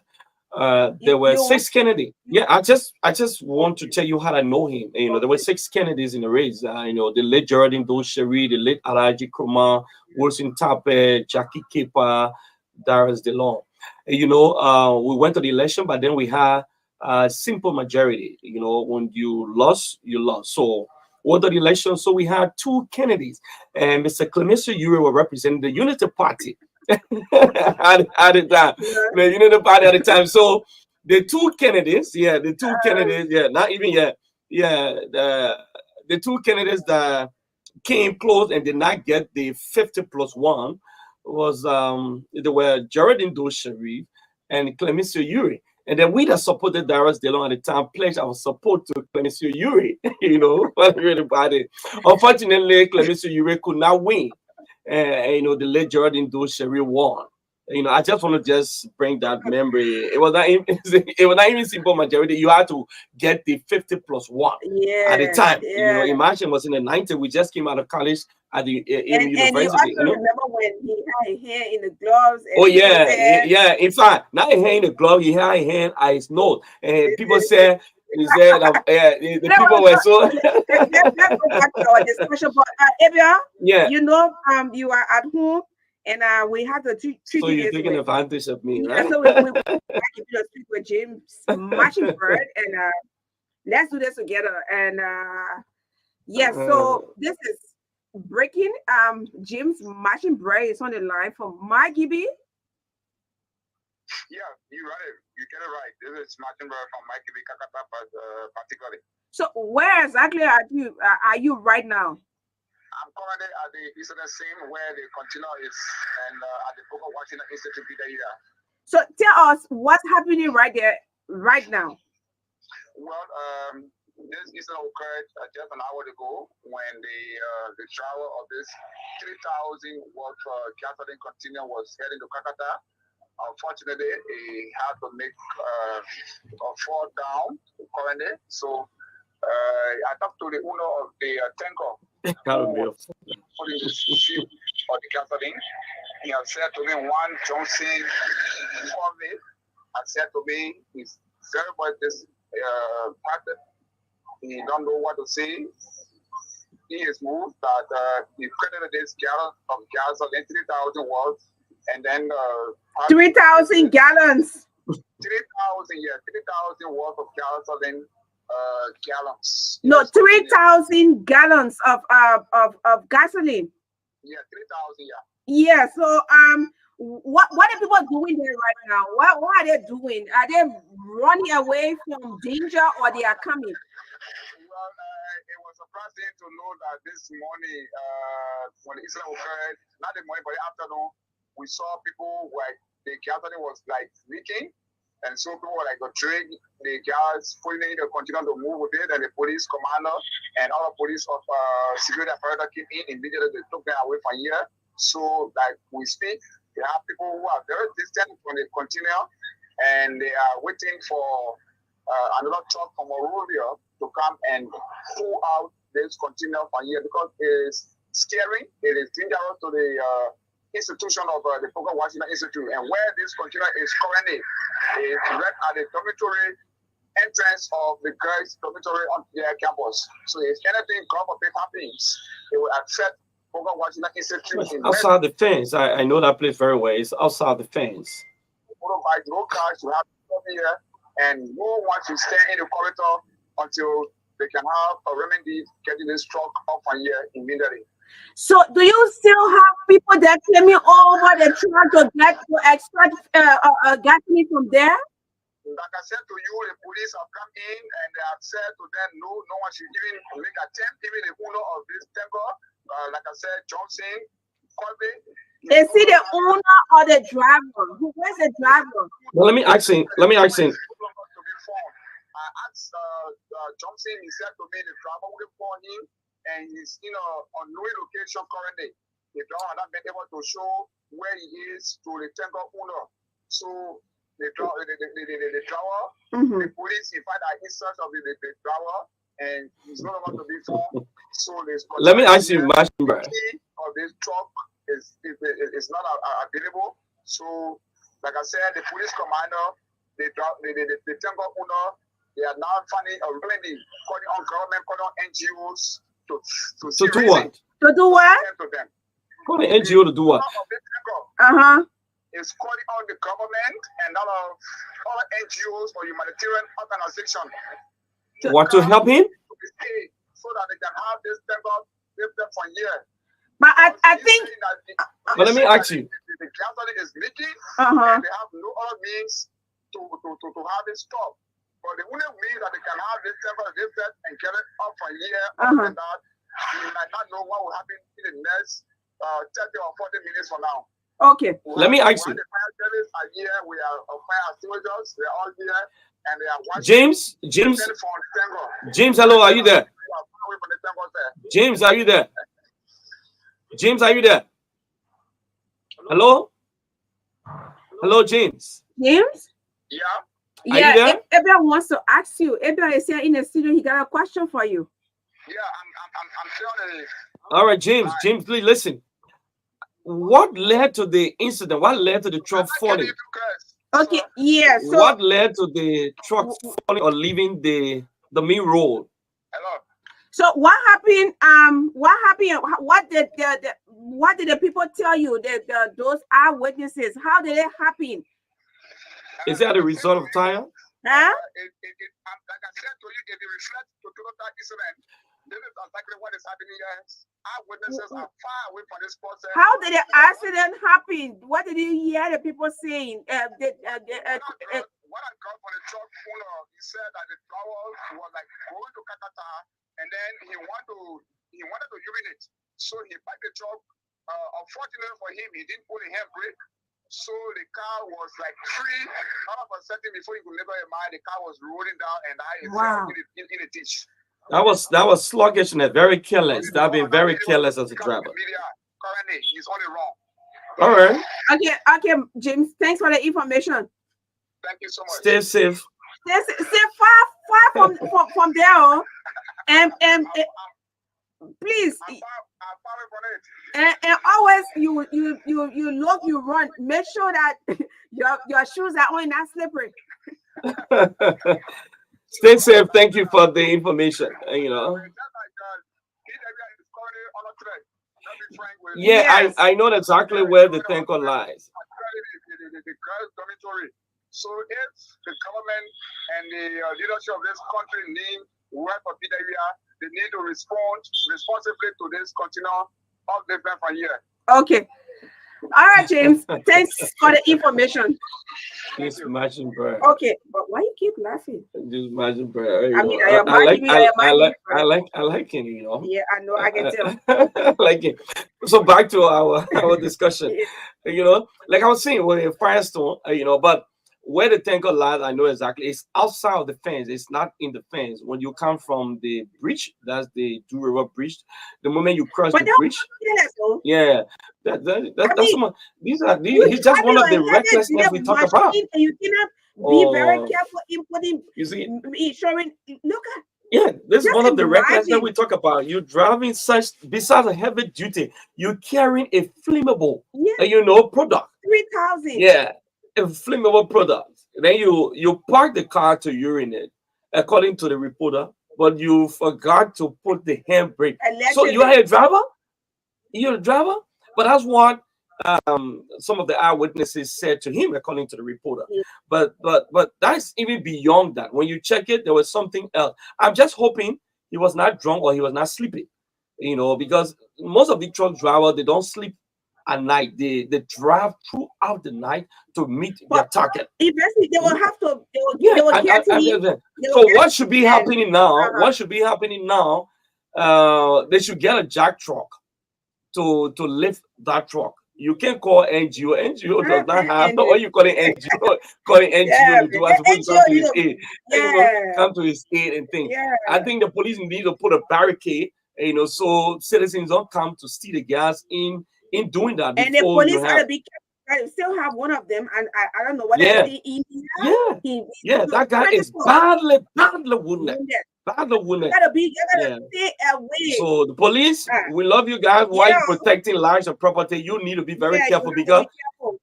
there were six Kennedy. Yeah, I just want to tell you how I know him. There were six Kennedys in the race. The late Geraldine Dosheri, the late Alaji Kroma, Wilson Tape, Jackie Kepa, Darius Dillon. We went to the election, but then we had a simple majority. When you lost, you lost. So went to the election, so we had two Kennedys, and Mr. Clemencio Uri were representing the Unity Party at the time. The Unity Party at the time. So the two Kennedys, not even yet, the two candidates that came close and did not get the 50+1 was there were Geraldine Dosheri and Clemencio Uri. And then we that supported Darius Dillon at the time pledged our support to Clemencio Uri, Unfortunately, Clemencio Uri could not win. The late Geraldine Dosheri won. I just want to just bring that memory. It was not even simple majority. You had to get the 50+1 at the time. Imagine it was in the 90s. We just came out of college at the university. And you also remember when he had a hand in the gloves. Yeah. In fact, not a hand in the glove. He had a hand at his nose, and people said. The people were so. Let's go back to our discussion. But Abia, you are at home, and we have to treat you. So you're taking advantage of me, right? So we speak with James Matchingford, and let's do this together. And so this is breaking. James Matchingford is on the line from Magibby. Yeah, you're right. You get it right. This is Matchingford from Magibby, Kakata, particularly. So where exactly are you right now? I'm currently at the Eastern Scene where the container is, and at the Poco Washington Institute here. So tell us what's happening right there, right now. Well, this incident occurred just an hour ago when the travel of this 3,000 watt gasoline container was heading to Kakata. Unfortunately, he had to make a fall down currently. So I talked to the owner of the tanker. Putting the ship or the gasoline. He has said to me, one Johnson COVID has said to me, he's very much disheartened. He don't know what to say. He is moved that he credited this gallon of gasoline, 3,000 watts, and then 3,000 gallons. 3,000 watts of gasoline. Gallons. No, 3,000 gallons of gasoline. Yeah, 3,000. Yeah. So what are people doing there right now? What are they doing? Are they running away from danger, or they are coming? Well, it was surprising to know that this morning, when the incident occurred, not the morning but the afternoon, we saw people where the gasoline was like leaking. And so people were like drag the gas, putting in the container to move with it, and the police commander and other police of security apparatus came in immediately. They took them away from here. So, like we speak, we have people who are very distant from the container, and they are waiting for another truck from Monrovia to come and pull out this container from here because it is scary. It is dangerous to the institution of the Poco Washington Institute, and where this container is currently is right at the dormitory entrance of the girls' dormitory on their campus. So if anything government happens, it will affect Poco Washington Institute. Outside the fence, I know that place very well. It's outside the fence. Motorbike, no cars, you have to come here, and no one should stay in the corridor until they can have a remedy getting this truck off from here immediately. So, do you still have people that claiming over the truck to extract gasoline from there? Like I said to you, the police have come in and they have said to them, no one should even make attempt. Even the owner of this temple, like I said, Johnson, Colby. Is he the owner or the driver? Where's the driver? Well, let me ask him. I asked Johnson, he said to me, the driver will call him, and he's on no location currently. The driver has not been able to show where he is to the temple owner. So the driver, the police, in fact, are in search of the driver, and he's not about to be found. So let me ask you, the key of this truck is not available. So, like I said, the police commander, the temple owner, they are now finding a remedy, calling on government, calling on NGOs to do what? To do what? To them. Calling NGO to do what? Is calling on the government and all NGOs or humanitarian organizations. What, to help him? So that they can have this temple live there for years. But I think. But let me ask you. The council is leaking, and they have no other means to have it stopped. But the only way that they can have this temple live there and get it up for a year, and that we might not know what will happen in the next 30 or 40 minutes from now. Okay. Let me ask you. The fire service are here. We are fire soldiers. They are all here, and they are watching. James, hello, are you there? James, are you there? James, are you there? Hello? Hello, James. James? Yeah. Yeah, if everyone wants to ask you, everyone is here in the studio, he got a question for you. Yeah, I'm telling you. All right, James, please listen. What led to the incident? What led to the truck falling? Okay, yeah. So what led to the truck falling or leaving the main road? Hello. So what happened? What happened? What did the people tell you? Those eyewitnesses. How did it happen? Is that a result of tire? Huh? Like I said to you, if you reflect to total incident, this is exactly what is happening here. Eyewitnesses are far away from this process. How did the accident happen? What did you hear the people saying? What I got from the truck owner, he said that the driver was like going to Kakata, and then he wanted to urinate. So he parked the truck. Unfortunately for him, he didn't pull the handbrake. So the car was like free. All of a sudden, before you could make up your mind, the car was rolling down and I fell in the ditch. That was sluggishness, very careless. That been very careless as a driver. Currently, he's on the wrong. All right. Okay, James. Thanks for the information. Thank you so much. Stay safe. Stay far from there, and please. And always you look, you run. Make sure that your shoes are on, not slippery. Stay safe. Thank you for the information. Yeah, I know exactly where the tanker lies. The girls' dormitory. So if the government and the leadership of this country need work for PWR, they need to respond responsibly to this continual upliftment from here. Okay. All right, James. Thanks for the information. Just imagine, bro. Okay, but why you keep laughing? Just imagine, bro. I like it, you know. Yeah, I know. I can tell. I like it. So back to our discussion. You know, like I was saying, with a Firestone, but where the tanker lies, I know exactly. It's outside of the fence. It's not in the fence. When you come from the bridge, that's the Do River Bridge. The moment you cross the bridge, yeah, that's some. He's just one of the recklessness we talk about. And you cannot be very careful in putting. You see, showing. Look at. Yeah, this is one of the recklessness we talk about. You're driving such, besides a heavy duty, you're carrying a flammable, product. 3,000. Yeah. A flammable product. Then you park the car to urinate, according to the reporter, but you forgot to put the handbrake. So you are a driver? You're a driver? But that's what some of the eyewitnesses said to him, according to the reporter. Yeah. But that's even beyond that. When you check it, there was something else. I'm just hoping he was not drunk or he was not sleeping, because most of the truck drivers, they don't sleep at night. They drive throughout the night to meet their target. Eventually, they will have to. Yeah, They will get me. So what should be happening now? What should be happening now? They should get a jack truck to lift that truck. You can call NGO. NGO does not have what you calling NGO. Calling NGO to do as opposed to come to his aid. Come to his aid and things. I think the police need to put a barricade, so citizens don't come to steal the gas in doing that. And the police gotta be careful. I still have one of them, and I don't know what that guy is badly wounded. Badly wounded. You gotta stay away. So the police, we love you guys. While you're protecting lives and property, you need to be very careful, because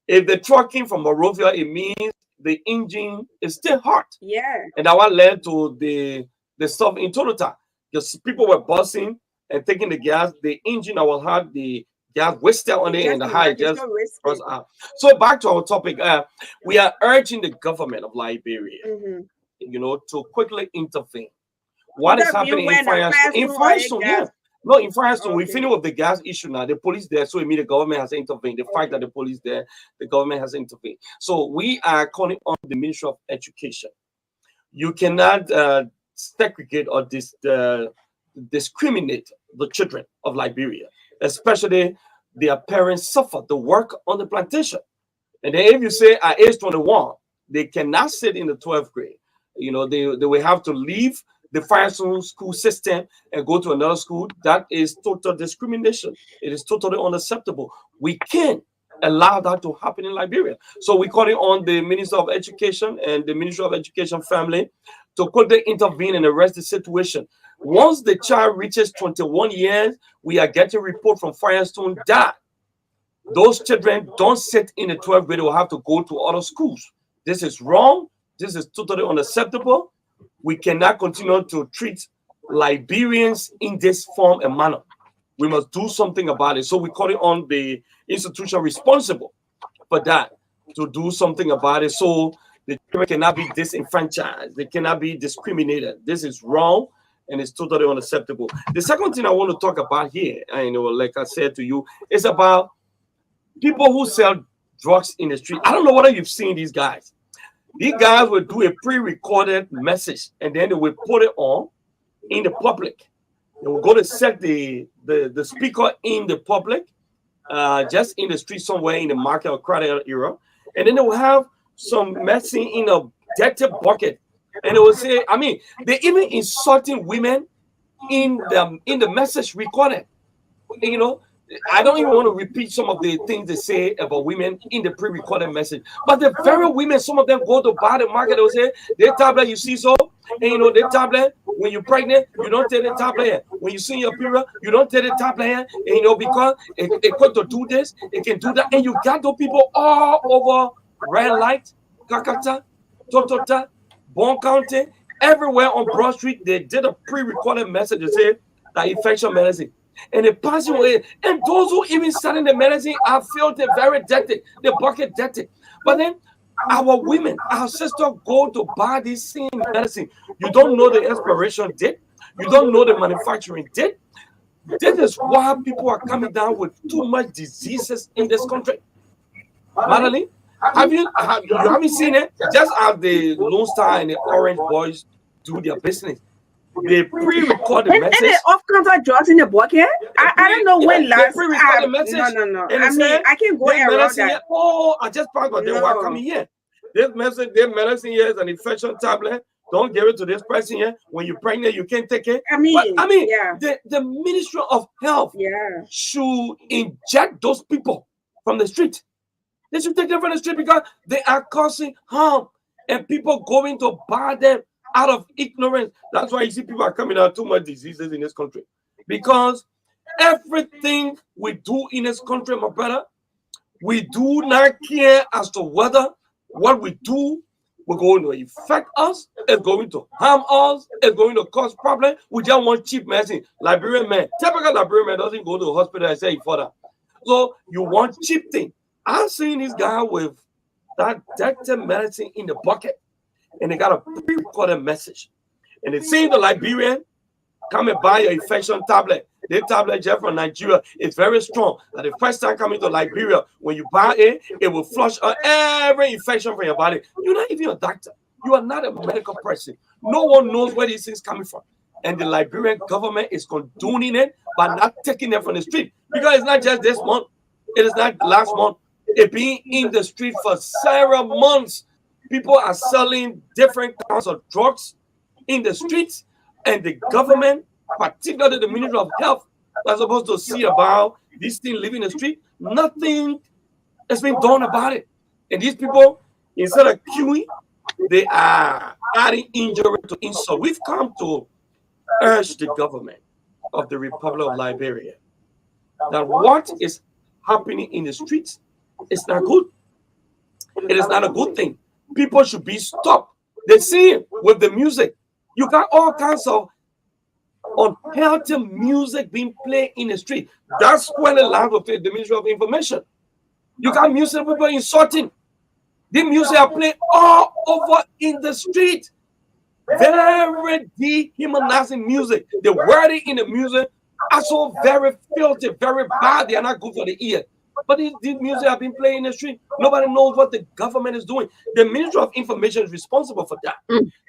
if the truck came from Monrovia, it means the engine is still hot. And that what led to the stuff in Toyota. Because people were busting and taking the gas, the engine that was hot, the gas wasted on it, and the high just crossed out. So back to our topic. We are urging the government of Liberia, to quickly intervene. What is happening in Firestone? In Firestone, in Firestone, we finish with the gas issue now. The police there, so immediately the government has intervened. The fact that the police there, the government has intervened. So we are calling on the Ministry of Education. You cannot segregate or discriminate the children of Liberia, especially their parents suffer the work on the plantation. And then if you say at age 21, they cannot sit in the 12th grade, they will have to leave the Firestone school system and go to another school. That is total discrimination. It is totally unacceptable. We can't allow that to happen in Liberia. So we're calling on the Minister of Education and the Ministry of Education family to quickly intervene and arrest the situation. Once the child reaches 21 years, we are getting report from Firestone that those children don't sit in the 12th grade. They will have to go to other schools. This is wrong. This is totally unacceptable. We cannot continue to treat Liberians in this form and manner. We must do something about it. So we call it on the institution responsible for that to do something about it. So the children cannot be disenfranchised. They cannot be discriminated. This is wrong, and it's totally unacceptable. The second thing I want to talk about here, like I said to you, is about people who sell drugs in the street. I don't know whether you've seen these guys. These guys will do a pre-recorded message, and then they will put it on in the public. They will go to set the speaker in the public, just in the street somewhere in the market or crowded area, and then they will have some medicine in a dirty bucket, and they will say, they even insulting women in the message recorded. I don't even want to repeat some of the things they say about women in the pre-recorded message. But the very women, some of them go to buy the market, they will say, their tablet, you see so? And their tablet, when you're pregnant, you don't take the tablet here. When you see your period, you don't take the tablet here. And because it got to do this, it can do that. And you got those people all over Red Light, Kakata, Totota, Bon County, everywhere on Broad Street, they did a pre-recorded message that said that infection medicine. And they pass away. And those who even selling the medicine are filthy, very dirty. The bucket dirty. But then our women, our sisters go to buy this same medicine. You don't know the expiration date. You don't know the manufacturing date. This is why people are coming down with too much diseases in this country. Magdalene, you haven't seen it? Just as the Lone Star and the Orange Boys do their business. They pre-record the message. And off-counter drugs in the bucket. I don't know when last. Pre-record the message. No. I can't go around that. Oh, I just passed by. They were coming here. This medicine, their medicine here is an infection tablet. Don't give it to this person here. When you're pregnant, you can't take it. The Ministry of Health should inject those people from the street. They should take them from the street because they are causing harm, and people going to buy them out of ignorance. That's why you see people are coming out too much diseases in this country, because everything we do in this country, my brother, we do not care as to whether what we do will going to affect us, it's going to harm us, it's going to cause problems. We just want cheap medicine. Liberian man, typical Liberian man doesn't go to the hospital and say he further. So you want cheap thing. I've seen this guy with that dirty medicine in the bucket, and they got a pre-recorded message. And they say the Liberian, come and buy your infection tablet. This tablet gel from Nigeria is very strong. And the first time coming to Liberia, when you buy it, it will flush out every infection from your body. You're not even a doctor. You are not a medical person. No one knows where these things coming from. And the Liberian government is condoning it by not taking them from the street. Because it's not just this month. It is not last month. It's been in the street for several months. People are selling different kinds of drugs in the streets. And the government, particularly the Ministry of Health, that's supposed to see about these things living in the street, nothing has been done about it. And these people, instead of queuing, they are adding injury to insult. We've come to urge the government of the Republic of Liberia that what is happening in the streets is not good. It is not a good thing. People should be stopped. They see it with the music. You got all kinds of unhealthy music being played in the street. That's when the land of the Ministry of Information. You got music people insulting. The music are playing all over in the street. Very dehumanizing music. The wording in the music are so very filthy, very bad. They are not good for the ear. But these music have been playing in the street. Nobody knows what the government is doing. The Ministry of Information is responsible for that.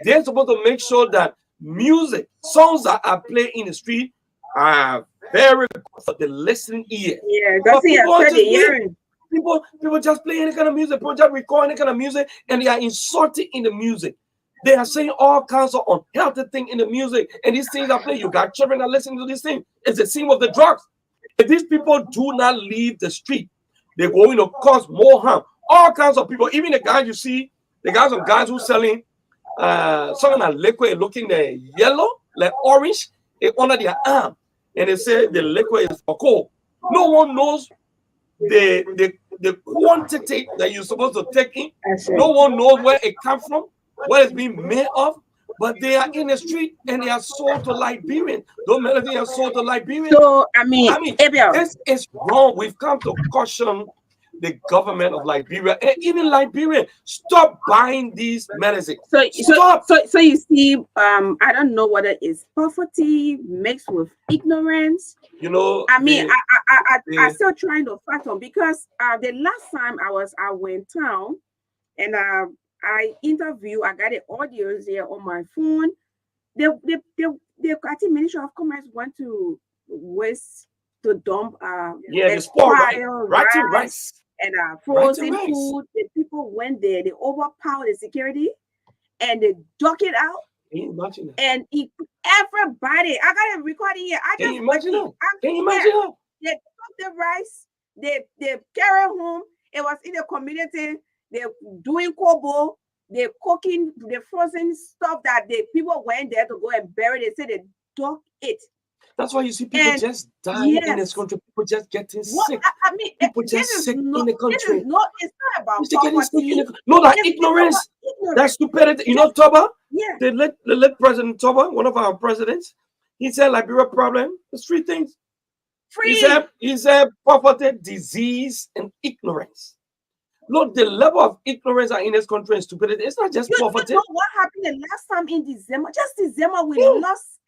They're supposed to make sure that music, songs that are played in the street are very good for the listening ear. Yeah, that's the hearing. People just play any kind of music, people just record any kind of music, and they are insulting in the music. They are saying all kinds of unhealthy things in the music, and these things are playing. You got children that listen to this thing. It's the same with the drugs. If these people do not leave the street, they're going to cause more harm. All kinds of people, even the guys you see, the guys of guys who selling something like liquid looking yellow, like orange, under their arm, and they say the liquid is for cold. No one knows the quantity that you're supposed to take in. No one knows where it comes from, what it's being made of, but they are in the street and they are sold to Liberians. Those medicines are sold to Liberians. So I mean this is wrong. We've come to caution the government of Liberia and even Liberia. Stop buying these medicines. So you see, I don't know whether it's poverty mixed with ignorance. You know, I'm still trying to fathom, because the last time I went town and I got the audios there on my phone. I think Ministry of Commerce went to West to dump the sport, rice and frozen food. The people went there, they overpowered the security and they dug it out. Can you imagine that? And everybody, I got it recording here. Can you imagine that? Can you imagine that? They took the rice, they carry home. It was in the community. They're doing kobo, they're cooking the frozen stuff that the people went there to go and bury. They said they dug it. That's why you see people just dying in this country. People just getting sick. I mean, people just sick in the country. It's not about poverty. No, that ignorance, that stupidity. You know, Toba? Yeah. The late President Toba, one of our presidents, he said Liberia problem is three things. He said poverty, disease, and ignorance. Look, the level of ignorance in this country and stupidity. It's not just poverty. You know what happened the last time in December? Just December, we lost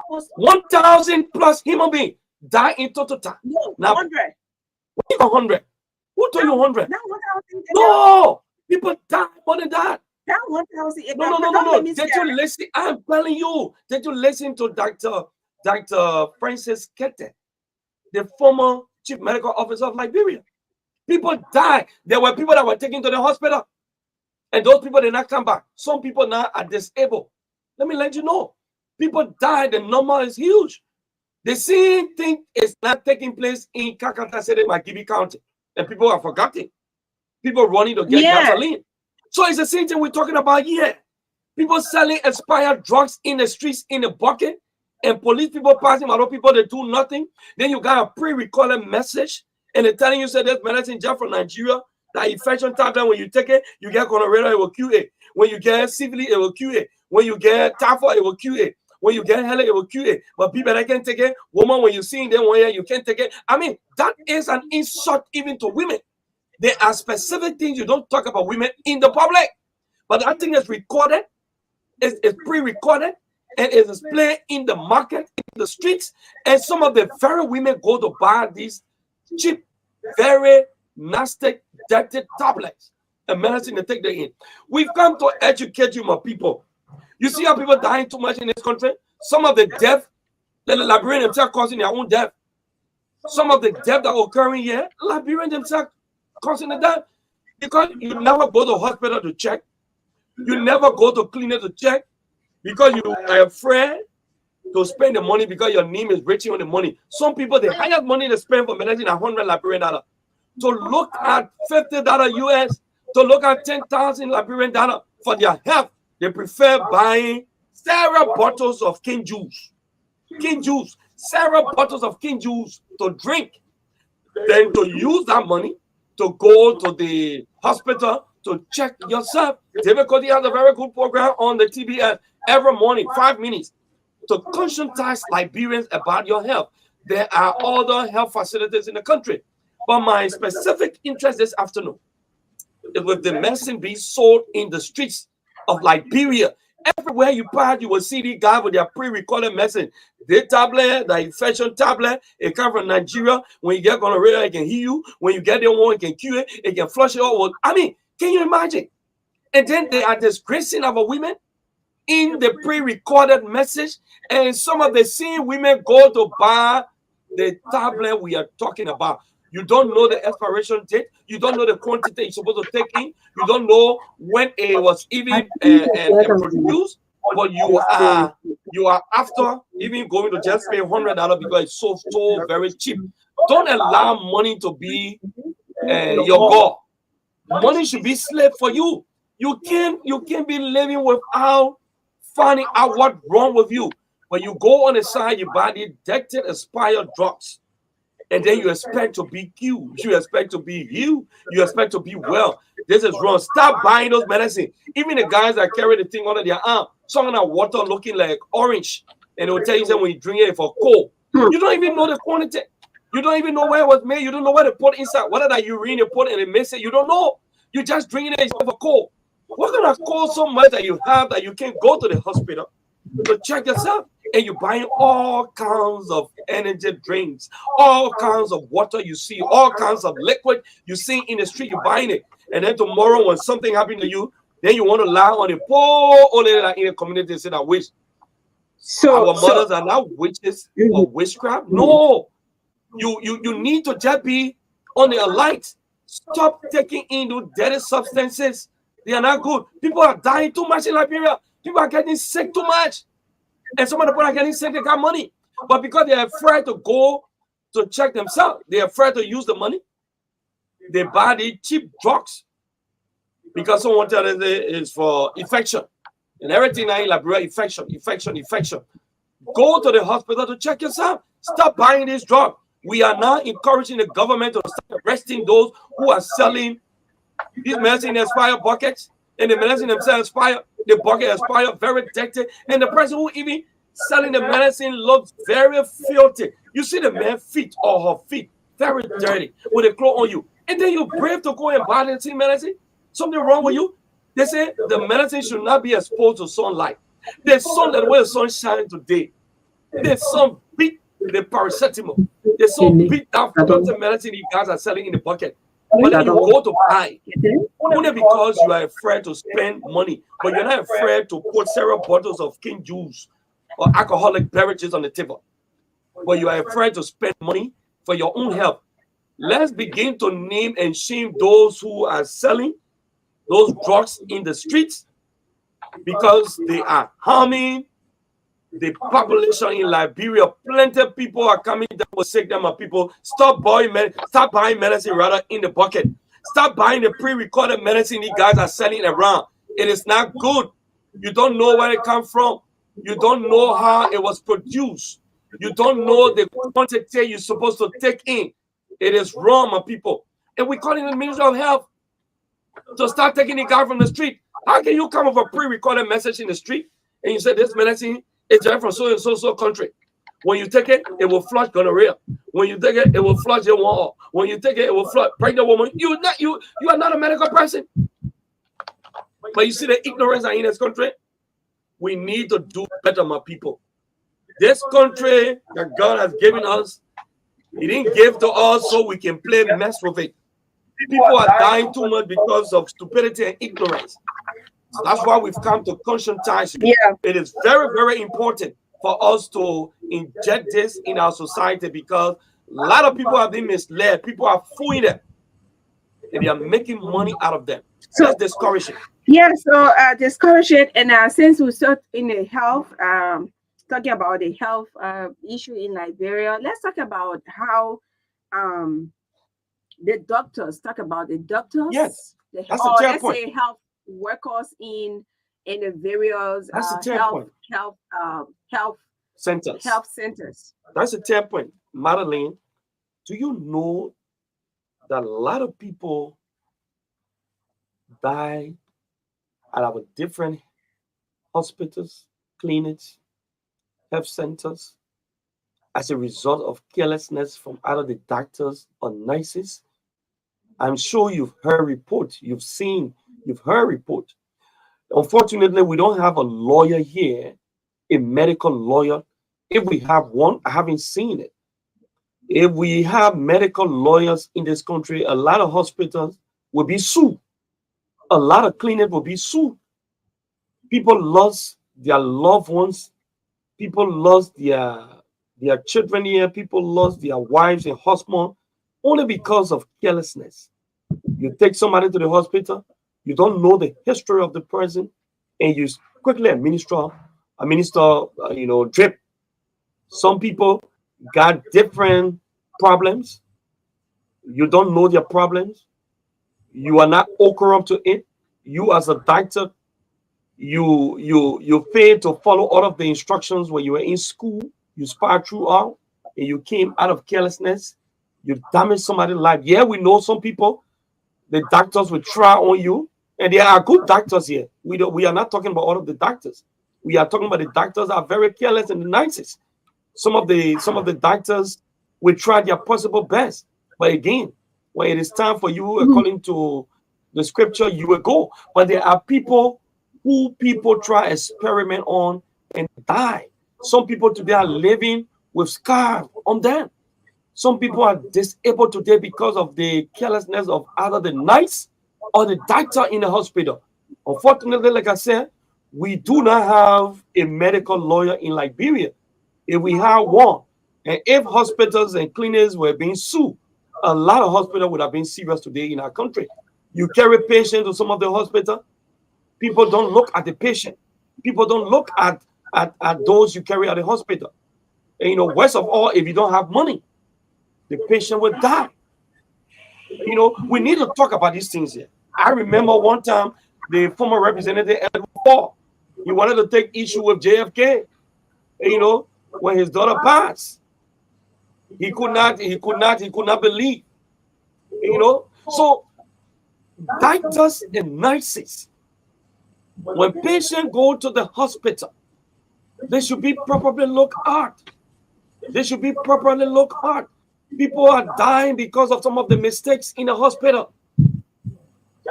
almost 1,000 plus human beings died in total time. No, now, 100. 100. Who told you 100? Not 1,000. No, people died more than that. That 1,000. No. Did you listen? I'm telling you. Did you listen to Dr. Francis Kete, the former chief medical officer of Liberia? People died. There were people that were taken to the hospital, and those people did not come back. Some people now are disabled. Let me let you know. People died. The number is huge. The same thing is not taking place in Kakata City, Magibi County, and people are forgotten. People running to get gasoline. So it's the same thing we're talking about here. People selling expired drugs in the streets in a bucket, and police people passing other people that do nothing. Then you got a pre-recorded message. And they're telling you, say, there's medicine just from Nigeria, that infection tablet, when you take it, you get gonorrhea, it will cure it. When you get syphilis, it will cure it. When you get typhoid, it will cure it. When you get hella, it will cure it. But people that can take it, woman, when you see them one year, you can't take it. I mean, that is an insult even to women. There are specific things you don't talk about women in the public. But that thing is recorded, it's pre-recorded, and it is played in the market, in the streets, and some of the very women go to buy these cheap, very nasty, dirty tablets and medicine to take them in. We've come to educate you, my people. You see how people dying too much in this country? Some of the death, the Liberians themselves causing their own death. Some of the death that are occurring here, Liberians themselves causing the death. Because you never go to hospital to check. You never go to clinic to check. Because you are afraid to spend the money because your name is reaching on the money. Some people, the highest money they spend for medicine are $100 Liberian dollars. To look at $50 US, to look at 10,000 Liberian dollars for their health, they prefer buying several bottles of King juice. King juice, several bottles of King juice to drink. Then to use that money to go to the hospital to check yourself. David Cody has a very good program on the TBS every morning, 5 minutes, to conscientize Liberians about your health. There are other health facilities in the country. But my specific interest this afternoon is with the medicine being sold in the streets of Liberia. Everywhere you pass, you will see the guy with their pre-recorded medicine. The tablet, the infection tablet, it comes from Nigeria. When you get gonorrhea, it can heal you. When you get the one, it can cure it. It can flush it all. I mean, can you imagine? And then they are disgracing our women in the pre-recorded message. And some of the same women go to buy the tablet we are talking about. You don't know the expiration date. You don't know the quantity you're supposed to take in. You don't know when it was even produced. But you are after even going to just pay $100 because it's so very cheap. Don't allow money to be your God. Money should be slave for you. You can't be living without finding out what's wrong with you. When you go on the side, you buy the addicted, expired drugs. And then you expect to be cured. You expect to be healed. You expect to be well. This is wrong. Stop buying those medicine. Even the guys that carry the thing under their arm, some of that water looking like orange. And it will tell you that when you drink it for cold. You don't even know the quantity. You don't even know where it was made. You don't know what they put inside. Whether that urine you put and it makes it, you don't know. You just drinking it for cold. What kind of cold so much that you have that you can't go to the hospital to check yourself? And you're buying all kinds of energy drinks, all kinds of water you see, all kinds of liquid you see in the street, you're buying it. And then tomorrow when something happened to you, then you want to lie on the poor old lady in the community and say that witch. So our mothers are not witches or witchcraft. No. You need to just be on the alert. Stop taking in those dirty substances. They are not good. People are dying too much in Liberia. People are getting sick too much. And some of the people are getting sick, they got money. But because they're afraid to go to check themselves, they're afraid to use the money, they buy the cheap drugs. Because someone tells them it's for infection. And everything now in Liberia, infection. Go to the hospital to check yourself. Stop buying this drug. We are now encouraging the government to start arresting those who are selling these medicine expired buckets. And the medicine themselves expire, the bucket expire, very dirty. And the person who even selling the medicine looks very filthy. You see the man's feet or her feet, very dirty, with a cloth on you. And then you're brave to go and buy the same medicine? Something wrong with you? They say the medicine should not be exposed to sunlight. The sun, that way the sun shines today. The sun beat the paracetamol. The sun beat down the medicine you guys are selling in the bucket. But then you go to buy only because you are afraid to spend money, but you're not afraid to put several bottles of King juice or alcoholic beverages on the table. But you are afraid to spend money for your own health. Let's begin to name and shame those who are selling those drugs in the streets because they are harming the population in Liberia. Plenty of people are coming that will sick them of people. Stop buying medicine rather in the bucket. Stop buying the pre-recorded medicine these guys are selling around. It is not good. You don't know where it comes from. You don't know how it was produced. You don't know the quantity you're supposed to take in. It is wrong, my people. And we call it the Ministry of Health to start taking the guy from the street. How can you come with a pre-recorded message in the street and you say this medicine is derived from so and so country? When you take it, it will flush gonorrhea. When you take it, it will flush your wall. When you take it, it will flush pregnant woman. You are not a medical person. But you see the ignorance in this country. We need to do better, my people. This country that God has given us, He didn't give to us so we can play mess with it. People are dying too much because of stupidity and ignorance. So that's why we've come to conscientize you. Yeah. It is very, very important for us to inject this in our society because a lot of people have been misled. People are fooling them, and they are making money out of them. So that's discouraging. Yeah, so discourage it. And since we start in the health, talking about the health issue in Liberia, let's talk about how the doctors talk about the doctors. Yes, that's a let's point. say health workers in the various health centers. Health centers. That's a 10 point. Magdalene, do you know that a lot of people die at our different hospitals, clinics, health centers as a result of carelessness from either the doctors or nurses? I'm sure you've heard reports, you've heard reports. Unfortunately, we don't have a lawyer here, a medical lawyer. If we have one, I haven't seen it. If we have medical lawyers in this country, a lot of hospitals will be sued. A lot of clinics will be sued. People lost their loved ones. People lost their children here. People lost their wives and husbands only because of carelessness. You take somebody to the hospital, you don't know the history of the person, and you quickly administer drip. Some people got different problems. You don't know their problems. You are not open up to it. You as a doctor, you failed to follow all of the instructions when you were in school. You sparred throughout, and you came out of carelessness. You damaged somebody's life. Yeah, we know some people. The doctors will try on you, and there are good doctors here. We are not talking about all of the doctors. We are talking about the doctors that are very careless and the nicest. Some of the doctors will try their possible best, but again, when it is time for you, according to the scripture, you will go. But there are people who people try experiment on and die. Some people today are living with scars on them. Some people are disabled today because of the carelessness of either the nurse or the doctor in the hospital. Unfortunately, like I said, we do not have a medical lawyer in Liberia. If we had one, and if hospitals and clinics were being sued, a lot of hospitals would have been serious today in our country. You carry patients to some of the hospitals, people don't look at the patient. People don't look at those you carry at the hospital. And worst of all, if you don't have money, the patient will die. We need to talk about these things here. I remember one time the former representative Edward Paul, he wanted to take issue with JFK. When his daughter passed, he could not believe. So doctors and nurses, when patients go to the hospital, they should be properly looked at. They should be properly looked at. People are dying because of some of the mistakes in the hospital.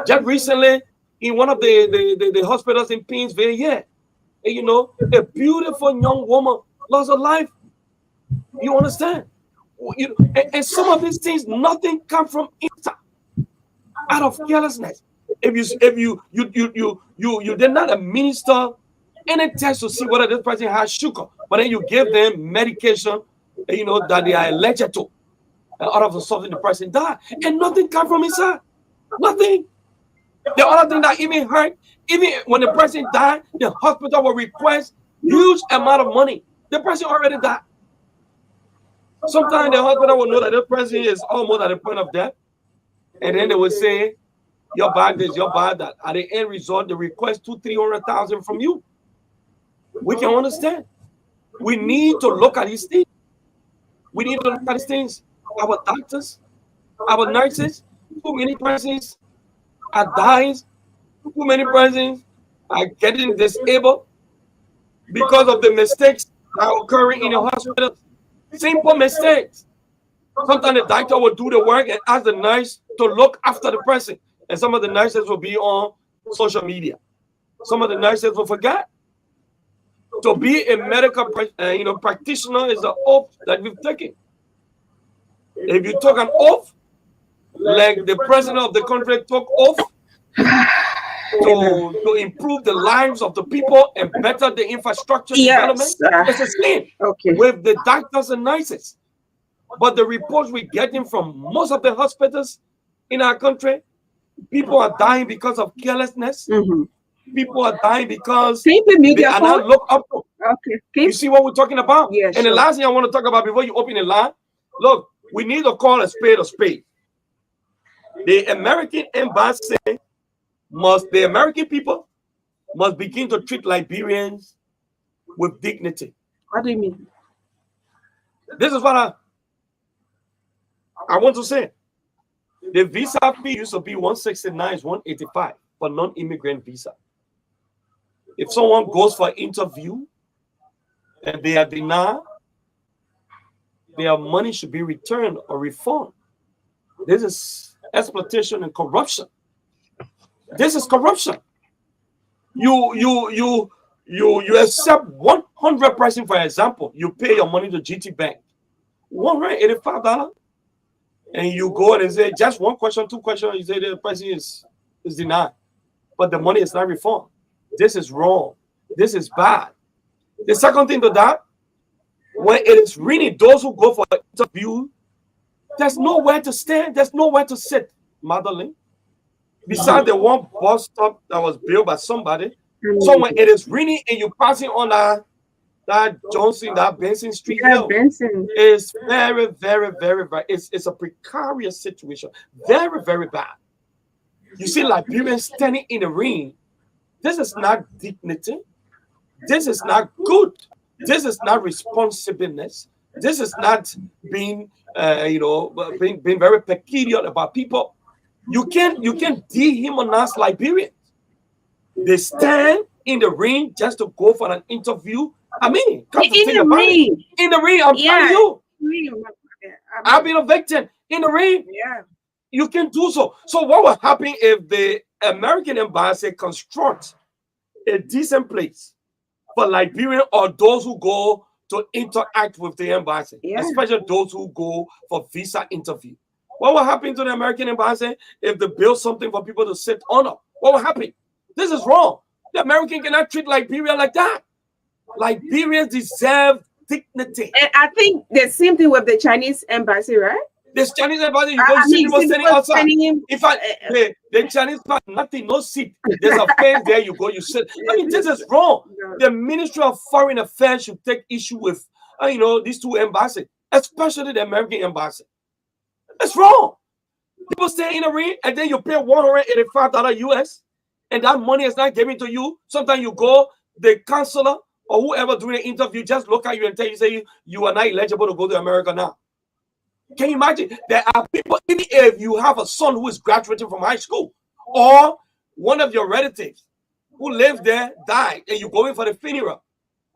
Just recently, in one of the hospitals in Painesville, a beautiful young woman lost her life. You understand? And some of these things, nothing comes from inside, out of carelessness. If you did not administer any test to see whether this person has sugar, but then you give them medication, that they are allergic to, and all of a sudden the person died, and nothing comes from inside. Nothing. The other thing that even hurt, even when the person died, the hospital will request huge amount of money. The person already died. Sometimes the hospital will know that the person is almost at the point of death, and then they will say, "You're bad this, you're bad that." At the end result, they request 200,000-300,000 from you. We can understand. We need to look at these things. We need to look at these things. Our doctors, our nurses, too many persons are dying. Too many persons are getting disabled because of the mistakes that are occurring in the hospital. Simple mistakes. Sometimes the doctor will do the work and ask the nurse to look after the person. And some of the nurses will be on social media. Some of the nurses will forget. To be a medical practitioner is an oath that we've taken. If you took an oath, like the president of the country took oath to improve the lives of the people and better the infrastructure development, it's the same with the doctors and nurses. But the reports we're getting from most of the hospitals in our country, people are dying because of carelessness. People are dying because they are not looked up to. You see what we're talking about? Yeah, and the last thing I want to talk about before you open the line, look, we need to call a spade a spade. The American embassy the American people must begin to treat Liberians with dignity. What do you mean? This is what I want to say. The visa fee used to be $169, $185 for non-immigrant visa. If someone goes for an interview and they are denied, their money should be returned or refunded. This is exploitation and corruption. This is corruption. You accept 100%, for example, you pay your money to GT Bank, $185, and you go and say just one question, two questions, you say the person is denied, but the money is not refunded. This is wrong. This is bad. The second thing to that, when it is really those who go for an interview, there's nowhere to stand, there's nowhere to sit, Magdalene. Besides the one bus stop that was built by somebody. So when it is raining and you're passing on that Johnson, that Benson Street hill, it's very, very, very bad. It's a precarious situation. Very, very bad. You see Liberians standing in the rain. This is not dignity. This is not good. This is not responsiveness. This is not being being very peculiar about people. You can't dehumanize Liberians. They stand in the rain just to go for an interview. I mean, in the rain. In the rain, I'm telling you. I've been a victim in the rain. Yeah. You can do so. So what will happen if the American embassy constructs a decent place for Liberian or those who go to interact with the embassy, especially those who go for visa interview? What will happen to the American embassy if they build something for people to sit on? What will happen? This is wrong. The American cannot treat Liberia like that. Liberians deserve dignity. And I think the same thing with the Chinese embassy, right? The Chinese embassy, you go see people standing outside. In fact, the Chinese part, nothing, no seat. There's a fence there, you go, you sit. I mean, this is wrong. The Ministry of Foreign Affairs should take issue with, these two embassies, especially the American embassy. It's wrong. People stay in a ring and then you pay $185 US, and that money is not given to you. Sometimes you go, the counselor or whoever doing the interview just look at you and tell you, say you are not eligible to go to America now. Can you imagine? There are people, even if you have a son who is graduating from high school, or one of your relatives who lives there died, and you're going for the funeral,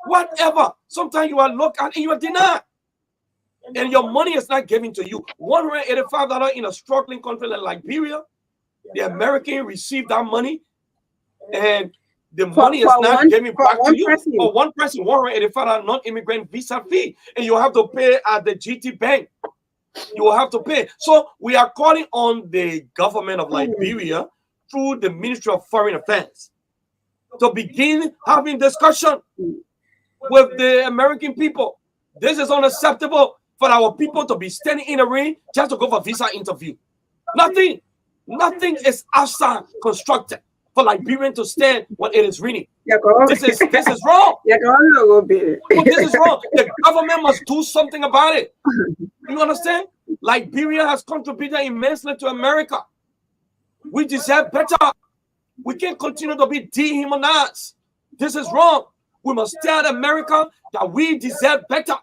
whatever. Sometimes you are looked at and you are denied. And your money is not given to you. $185 in a struggling country like Liberia, the American received that money, and the money is not given back to you. For one person, $185 non-immigrant visa fee, and you have to pay at the GT Bank. You will have to pay. So we are calling on the government of Liberia through the Ministry of Foreign Affairs to begin having discussion with the American people. This is unacceptable for our people to be standing in the rain just to go for visa interview. Nothing is outside constructed for Liberian to stand when it is raining. This is wrong. This is wrong. The government must do something about it. You understand? Liberia has contributed immensely to America. We deserve better. We can't continue to be dehumanized. This is wrong. We must tell America that we deserve better.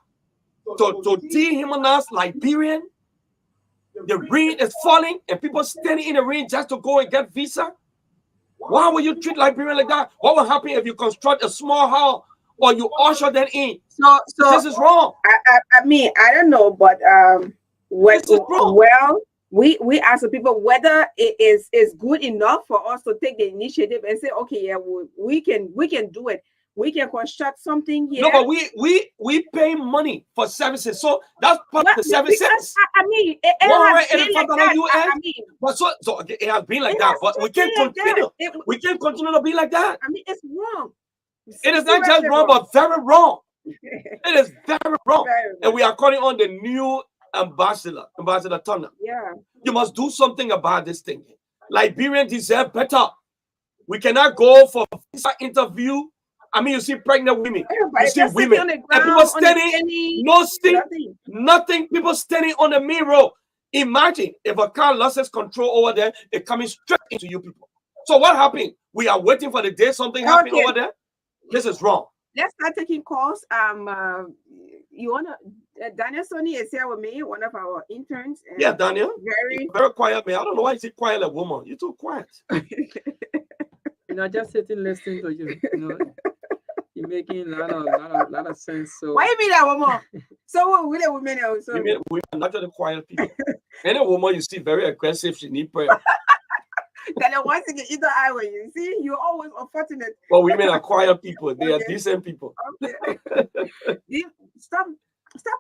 To dehumanize Liberian, the rain is falling and people standing in the rain just to go and get visa. Why would you treat Liberian like that? What will happen if you construct a small hall or you usher them in? So this is wrong. I mean, I don't know, but we ask the people whether it is good enough for us to take the initiative and say, okay, yeah, we can do it. We can construct something here. No, but we pay money for services, so that's part of the services. I mean, it has been like that. I mean, but so it has been like that, but we can't continue. We can't continue to be like that. I mean, it's wrong. It is not just wrong, but very wrong. It is very wrong. And we are calling on the new ambassador Turner. Yeah. You must do something about this thing. Liberians deserve better. We cannot go for visa interview. I mean, you see pregnant women, you see women, and people standing, nothing. People standing on the main road. Imagine if a car loses control over there, it's coming straight into you people. So what happened? We are waiting for the day something happened over there. This is wrong. Let's start taking calls. You wanna Daniel Sonny is here with me, one of our interns. Yeah, Daniel. Very quiet man. I don't know why you say quiet like woman. You're too quiet. Just sitting listening to you. You're making a lot of sense. So why you mean that woman? So what will the women also? You mean we are not just quiet people. Any woman you see very aggressive, she need prayer. Then once you get either eye when you see, you're always unfortunate. But women are quiet people. They are decent people. Okay. Stop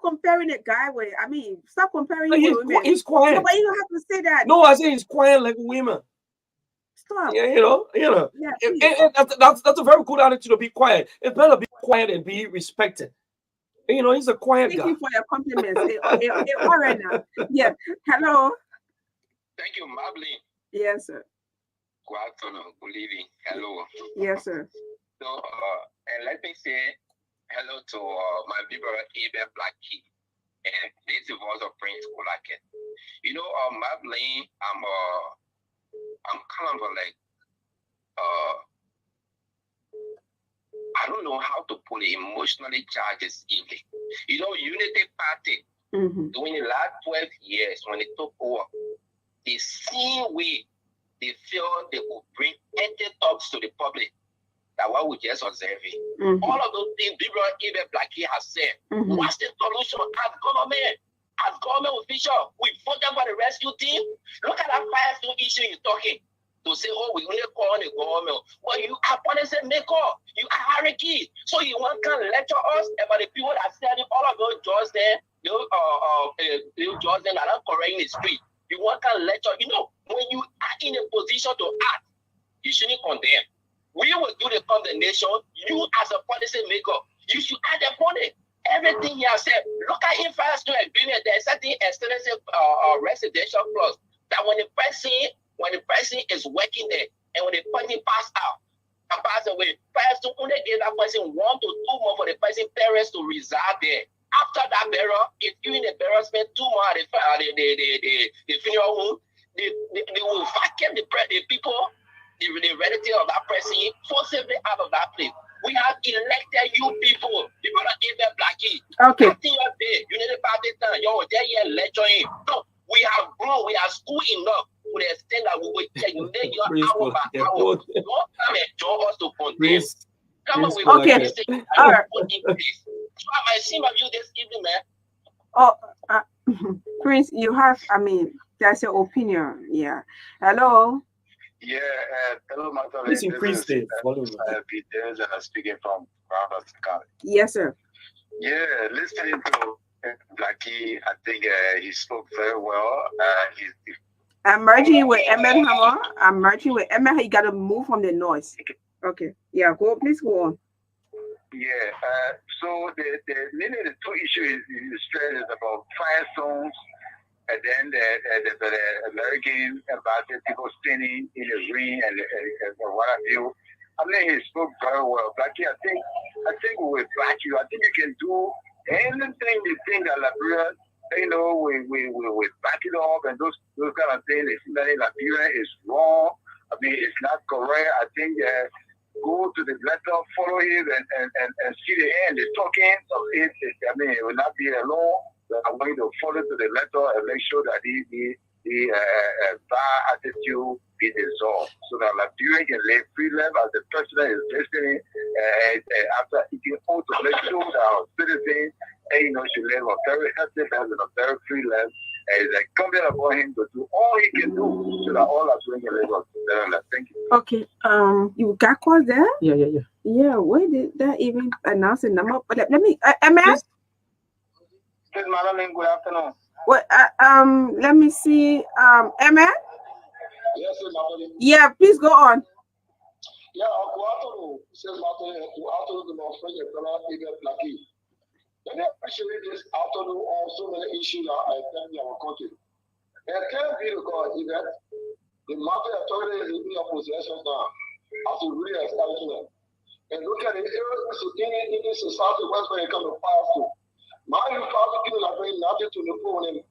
comparing a guy with. I mean, stop comparing with women. He's quiet. No, but you don't have to say that. No, I say he's quiet like women. Stop. Yeah, you know. Yeah, and that's a very good attitude to be quiet. It's better to be quiet and be respected. And, he's a quiet guy. Thank you for your compliments. All right now. Yeah. Hello. Thank you, Magdalene. Yes, sir. Good afternoon. Good evening. Hello. Yes, sir. So, and let me say hello to my big brother Abel Blackie, and this is voice of Prince Kulaken. Magdalene, I'm kind of like I don't know how to put it, emotionally charged this evening. Unity Party during the last 12 years when it took over, the same way they feel they could bring empty talks to the public that what we just observing. All of those things Bibra even Blackie has said. What's the solution as government official? We voted for the rescue team. Look at that firestone issue you're talking. To say, we only call on the government. But you are policy maker. You are hierarchy. So you want to lecture us about the people that said all of those jobs there, those jobs there that are correct in the street. You want to lecture. When you are in a position to act, you shouldn't condemn. We will do the condemnation. You as a policy maker, you should add upon it. Everything you have said. Look at infrastructure agreement. There's certain extensive residential clause that when the person is working there and when the person pass away, first to only give that person 1 to 2 months for the person's parents to reside there. After that burial, if you in the burial spend 2 months at the funeral home, they will vacate the people, the relative of that person, forcibly out of that place. We have elected you people that even Blackie. Okay. Unity Party, you're lecturing. No, we have grown, we are school enough to the extent that we will take you hour by hour. Don't come and join us to continue. Come on, okay. All right. So I might see you this evening, man. Prince, you have, that's your opinion. Yeah. Hello. Yeah, hello, Magdalene. Please increase the volume. And I'm speaking from Ground County. Yes, sir. Yeah, listening to Blackie, I think he spoke very well. I'm merging with Emmett Hammer. I'm merging with Emmett. You got to move from the noise. Okay. Yeah, please go on. Yeah, so the two issues you stress is about fire zones, and then the American embassy, people standing in the ring and what have you. He spoke very well. Blackie, I think we will back you. I think you can do anything you think that Liberia, we back it up and those kind of things. It's that Liberia is wrong. It's not correct. I think go to the letter, follow it, and see the end. The talking of it, it will not be alone. I'm going to follow to the letter and make sure that the bad attitude be dissolved so that Liberia can live free life as the president is listening after eating oath to make sure that our citizens should live a very healthy life and a very free life. And it's incumbent upon him to do all he can do so that all Liberians can live a better life. Thank you. Okay. You got called there? Yeah. Yeah, where did that even announce a number? But let me, MS. Good Magdalene, good afternoon. What? Let me see. MS. Yes, Magdalene. Yeah, please go on. Yeah, I'll go to the North Lucky. Let me appreciate this afternoon on so many issues that I think in our country. And can't be because even the market authority is in your possession now as a real establishment. And look at the areas in this society where it comes to powerful. Now you found people are bringing nothing to the phone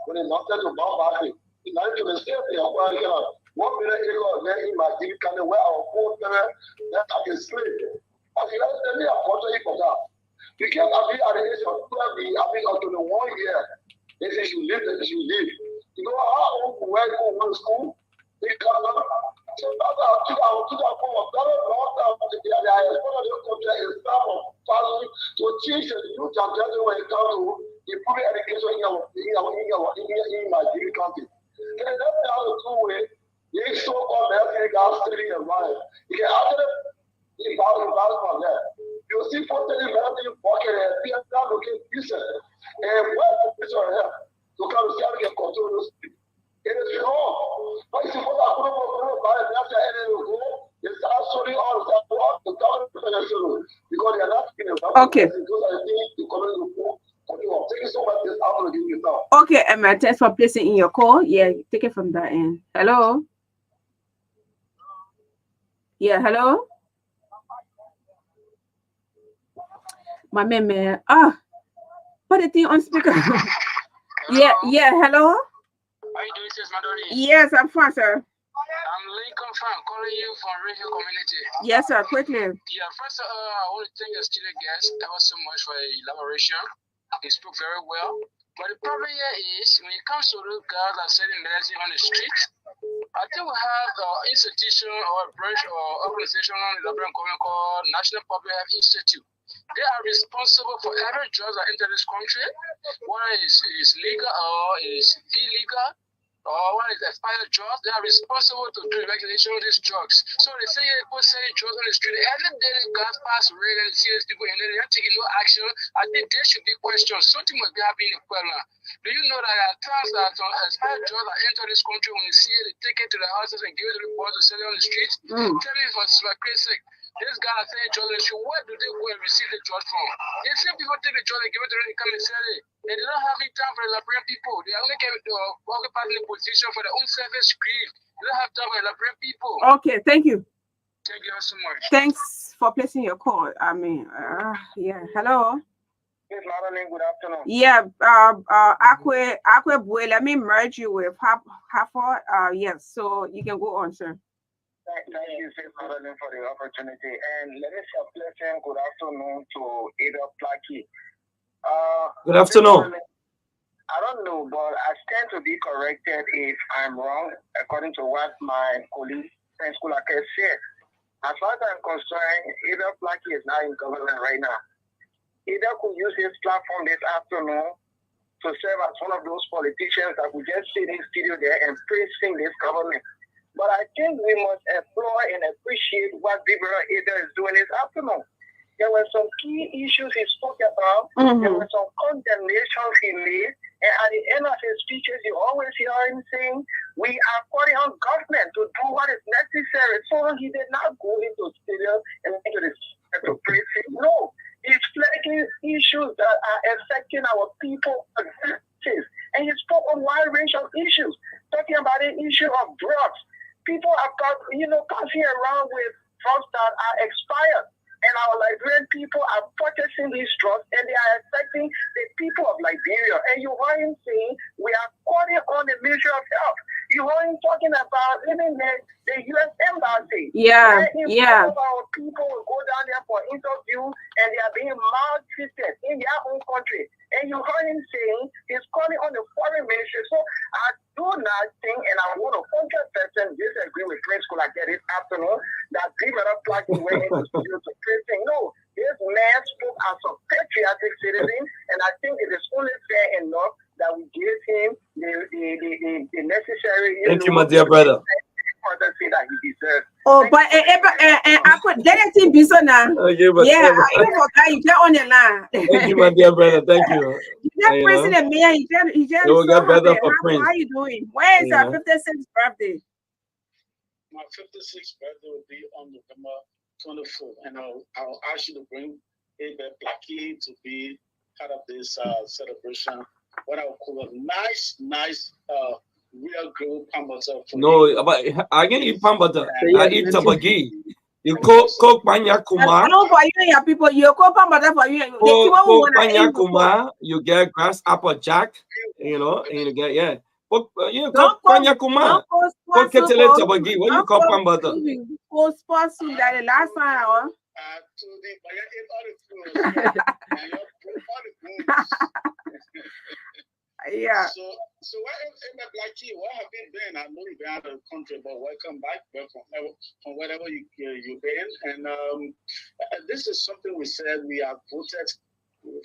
when they nothing to bomb back. Now to the state they are quite here. 1 million acres there in my deep kind of where our food that I can slave. I think that's the way I for that. Because I've been at the age of 12, I've been up to the 1 year. They say you live, then you live. You know how old where you go to school? They come up. So that's how I took our form of that long time. They are one of the country is staff of family to teach the youth and tell them when it comes to improving education in my daily country. Then that's how the two way. They so-called American guys studying and running. You can actually involve from there. You see 40 American walking and people are looking decent. And where's the picture of him? To come and see how to get control of those people. It is wrong. But you see, what I put up on by the after any of go, it's actually all the government because they are not in the okay. Those are the things the community will continue. Thank you so much. This I'm going to give you now. Okay, Emma, thanks for placing in your call. Yeah, take it from that end. Hello? Yeah, hello? My man, put the thing on speaker. Yeah, hello? How you doing, Sis Madoni? Yes, I'm fine, sir. I'm Lincoln Fan, calling you from Radio Community. Yes, sir, quickly. Yeah, first of all, I want to thank your student guest ever so much for the elaboration. He spoke very well. But the problem here is, when it comes to those guys that are selling medicine on the street, I think we have an institution or a branch or organization in the government called National Public Health Institute. They are responsible for every drug that enter this country, whether it is legal or is illegal, or when it's expired drugs. They are responsible to do regulation of these drugs. So they say people selling drugs on the street. Every day they guys pass red and see these people and they're not taking no action. I think there should be questions. Something will be happening in Puebla. Do you know that at times that expired drugs that enter this country, when they see it, they take it to the houses and give it to the boys to sell it on the street? Tell me for crazy sake. This guy is selling drugs on the street. Where do they go and receive the drugs from? The same people take the drugs and give it to them and come and sell it. They don't have any time for the Liberian people. They only can occupy the position for their own service greed. They don't have time for the Liberian people. Okay, thank you. Thank you so much. Thanks for placing your call. I mean, yeah. Hello. Yes, Madeline, good afternoon. Yeah, Akwe Bue, let me merge you with Hartford. Yes, so you can go on, sir. Thank you, Sis Madeline, for the opportunity. And let me say a pleasant good afternoon to Ada Plaki. Good afternoon. I don't know, but I stand to be corrected if I'm wrong, according to what my colleague, Prince Kulake, said. As far as I'm concerned, Ada Plaki is not in government right now. Ada could use his platform this afternoon to serve as one of those politicians that would just sit in studio there and praising this government. But I think we must applaud and appreciate what Bibera Ada is doing this afternoon. There were some key issues he spoke about. There were some condemnations he made. And at the end of his speeches, you always hear him saying, we are calling on government to do what is necessary. So he did not go into stadium and into the to praise him. No, he's flagging issues that are affecting our people. And he spoke on a wide range of issues, talking about the issue of drugs. People are passing around with drugs that are expired. And our Liberian people are purchasing these drugs and they are affecting the people of Liberia. And you heard him saying, we are calling on the Ministry of Health. You heard him talking about even the U.S. Embassy. Yeah. Our people will go down there for interview and they are being maltreated in their own country. And you heard him saying he's calling on the foreign ministry. So I do not think, and I want to 100% disagree with Prince Kulake this afternoon, that people are plugging way into studio to praising. No, this man spoke as a patriotic citizen, and I think it is only fair enough that we give him the necessary. Thank you, my dear brother. That he deserves. Oh, but I put that in Bison now. Yeah, I forgot you get on the line. Thank you, my dear brother. Thank you. That President Mayor, he just it will so get better happy. for Prince. How you doing? Where is our 56th birthday? My 56th birthday will be on November 24th, and I'll ask you to bring a Blackie to be part of this celebration. What I would call a nice real grilled pan butter. No, but I can eat pan butter. I eat tabagi. You cook panya kuma. No, for you and your people, you cook pan butter for you. Cook panya kuma. You get grasshopper jack. You know, and you get Cook panya kuma. Cook ketele tabagi. What you call pan butter? Cook sports soup that the last time. Yeah. So what have you been? I know you've been out of the country, but welcome back from wherever you've been. And this is something we said we have voted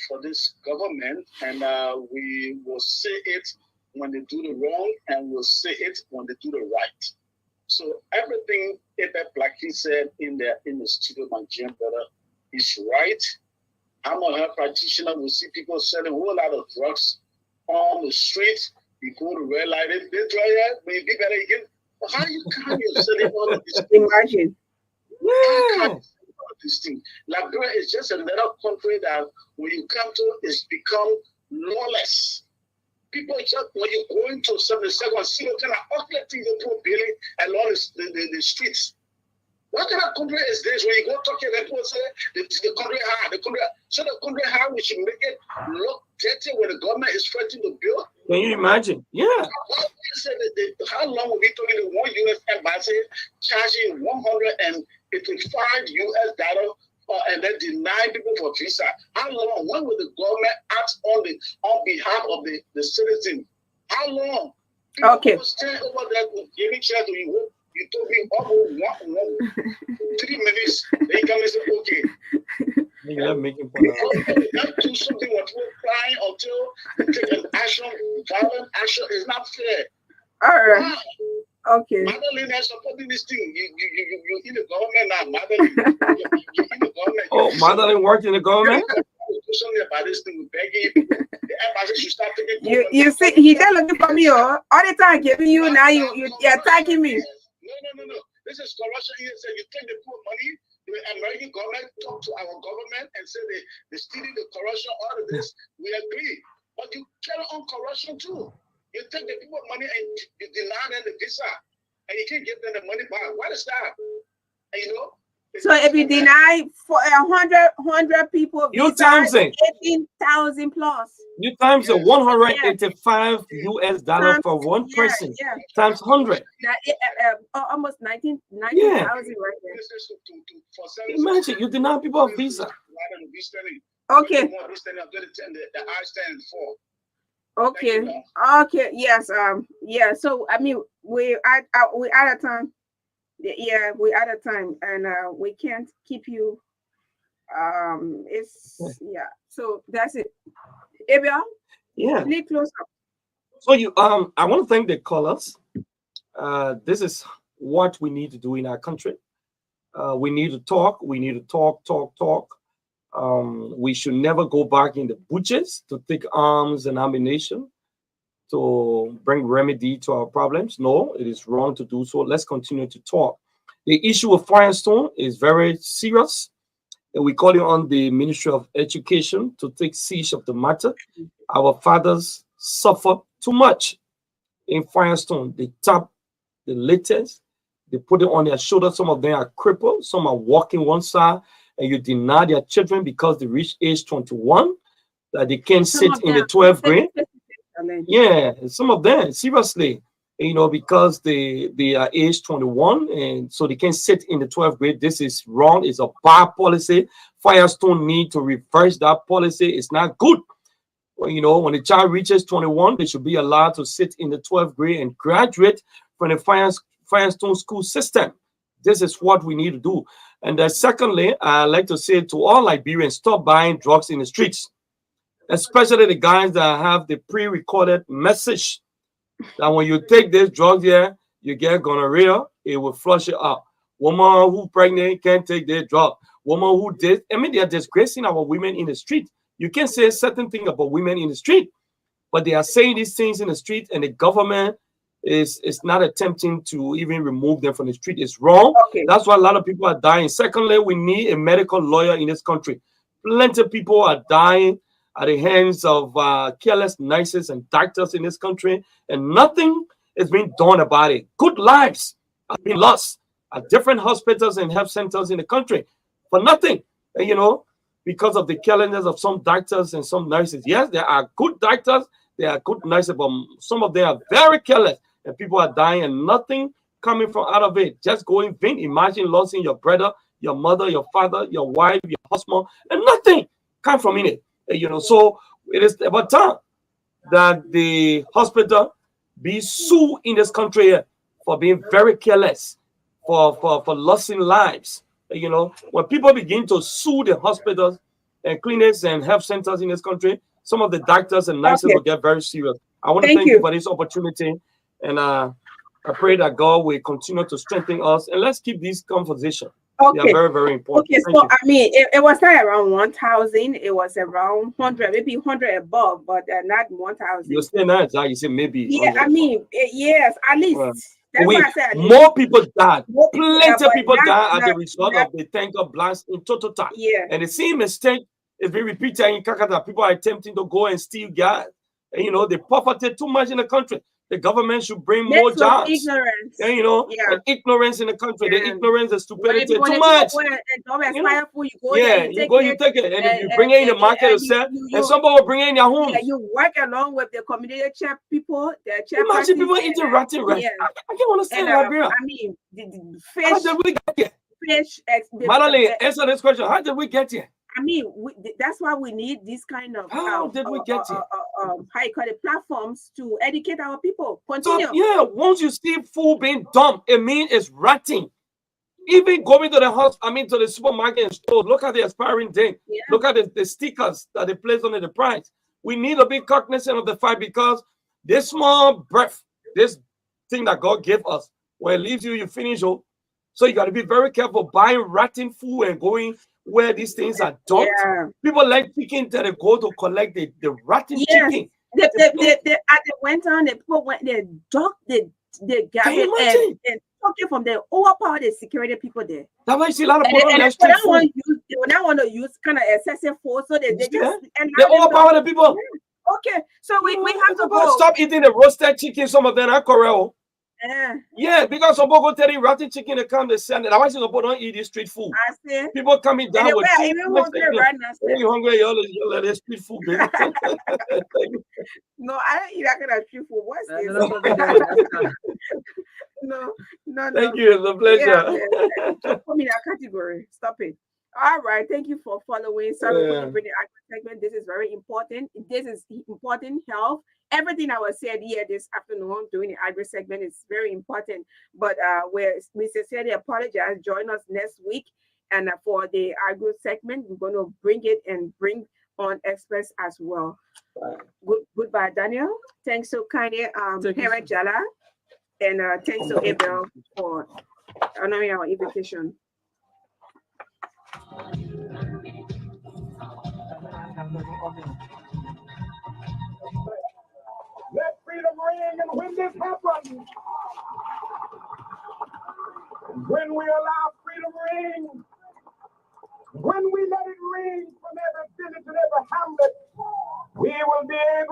for this government, and we will say it when they do the wrong, and we'll say it when they do the right. So everything that Blackie said in the studio, my gym brother, is right. I'm a health practitioner. We see people selling a whole lot of drugs on the streets. You go to red light, they try that, maybe better again. But how you can't selling all of these things? Imagine. Yeah. This thing. Liberia is just another country that when you come to, it's become lawless. People just, when you go into some second, see what kind of ugly things they put building along the streets. What kind of country is this? When you go talking, people say the country high, so the country high, we should make it look dirty when the government is threatening to build. Can you imagine? Yeah. How long will we talking to one U.S. embassy charging $185 and then deny people for visa? How long? When will the government act on behalf of the citizen? How long? People will stand over there giving chairs to you. You told me almost 3 minutes. They come and say, okay. You're making fun of do something what we're crying until they take an action, violent action is not fair. All right. Okay. Magdalene has supporting this thing. You in the government now, Magdalene. You in the government. Oh, Magdalene worked in the government? Do something about this thing. Begging the embassy should start taking. You see, he just looking for me all the time, giving you now. You're attacking me. No. This is corruption. He said you take the poor money. The American government talk to our government and say they stealing the corruption. All of this, we agree. But you carry on corruption too. You take the people money and you deny them the visa, and you can't give them the money back. What is that? And you know. So if you deny for 100 people, you times it 18,000 plus. You times it $185 US for one person times 100. Almost 19,000 right there. Imagine you deny people a visa. Okay. Okay. Yes. Yeah. So I mean, we out of time. Yeah, we're out of time, and we can't keep you. So that's it. Abel, please close up. So I want to thank the callers. This is what we need to do in our country. We need to talk. We need to talk. We should never go back in the bushes to take arms and ammunition to bring remedy to our problems. No, it is wrong to do so. Let's continue to talk. The issue of Firestone is very serious. And we call it on the Ministry of Education to take siege of the matter. Our fathers suffer too much in Firestone. They tap the latest, they put it on their shoulders. Some of them are crippled, some are walking one side, and you deny their children because they reach age 21, that they can't sit in the 12th grade. Yeah, some of them, seriously, because they are age 21, and so they can't sit in the 12th grade. This is wrong. It's a bad policy. Firestone need to reverse that policy. It's not good. Well, when the child reaches 21, they should be allowed to sit in the 12th grade and graduate from the Firestone school system. This is what we need to do. And secondly, I like to say to all Liberians, stop buying drugs in the streets, especially the guys that have the pre-recorded message that when you take this drug here, you get gonorrhea, it will flush it out. Woman who pregnant can't take their drug. Woman who did. I mean, they are disgracing our women in the street. You can say a certain thing about women in the street, but they are saying these things in the street, and the government is not attempting to even remove them from the street. It's wrong. Okay. That's why a lot of people are dying. Secondly, we need a medical lawyer in this country. Plenty of people are dying at the hands of careless nurses and doctors in this country, and nothing is being done about it. Good lives have been lost at different hospitals and health centers in the country for nothing, because of the carelessness of some doctors and some nurses. Yes, there are good doctors, there are good nurses, but some of them are very careless, and people are dying and nothing coming from out of it. Just going vain. Imagine losing your brother, your mother, your father, your wife, your husband, and nothing come from in it. So it is about time that the hospital be sued in this country for being very careless, for losing lives. When people begin to sue the hospitals and clinics and health centers in this country, some of the doctors and nurses will get very serious. I want to thank you for this opportunity, and I pray that God will continue to strengthen us, and let's keep this conversation. Okay. They are very, very important. Okay, so I mean, it was not around 1,000. It was around 100, maybe 100 above, but not 1,000. You say that, you say maybe. Yeah, I mean, yes, at least. That's why I said more people died. Plenty of people died as a result of the tanker blast in Totota. Yeah. And the same mistake is being repeated in Kakata. People are attempting to go and steal gas. And, they poverty too much in the country. The government should bring more jobs. Ignorance. And, and ignorance in the country. The ignorance, the stupidity, too much. You take it. And if you bring it in the market to sell, and somebody will bring it in their homes. Yeah, you work along with the community chair people. Imagine people eating rotten rice. I can't understand Liberia. I mean, the fish. How did we get here? Fish. Magdalene, answer this question. How did we get here? I mean, that's why we need this kind of how did we get here? How you call it, platforms to educate our people. Continue. So, once you see food being dumped, it means it's rotting. Even going to the house, to the supermarket and store, look at the expiring date. Yeah. Look at the stickers that they place on the price. We need to be cognizant of the fact, because this small breath, this thing that God gave us, when it leaves you, you finish. So you got to be very careful buying rotten food and going where these things are dumped. Yeah. People like chicken that they go to collect the rotten chicken. They went on, they dug the garbage and took it from the overpower the security people there. That's why you see a lot of people on street food. They want to use kind of excessive force, so they just they overpower the people. Yeah. Okay, so we have to go. Stop eating the roasted chicken. Some of them are correct. Yeah, because some people go tell you rotten chicken, they come, they send it. That's why some people don't eat this street food. I see. People coming down with even hungry right now. You're hungry, you let this street food, baby. No, I don't eat that kind of street food. What's this? No. Thank you. It's a pleasure. Just put me in that category. Stop it. All right. Thank you for following. Sorry for the agri segment. This is very important. This is important health. Everything I was said here this afternoon during the agri segment is very important. But we sincerely apologize. Join us next week. And for the agri segment, we're going to bring bring on experts as well. Goodbye, Daniel. Thanks to Kanye, Parent Jala. And thanks to Abel for honoring our invitation. Let freedom ring, and when this happens, when we allow freedom ring, when we let it ring from every village and every hamlet, we will be able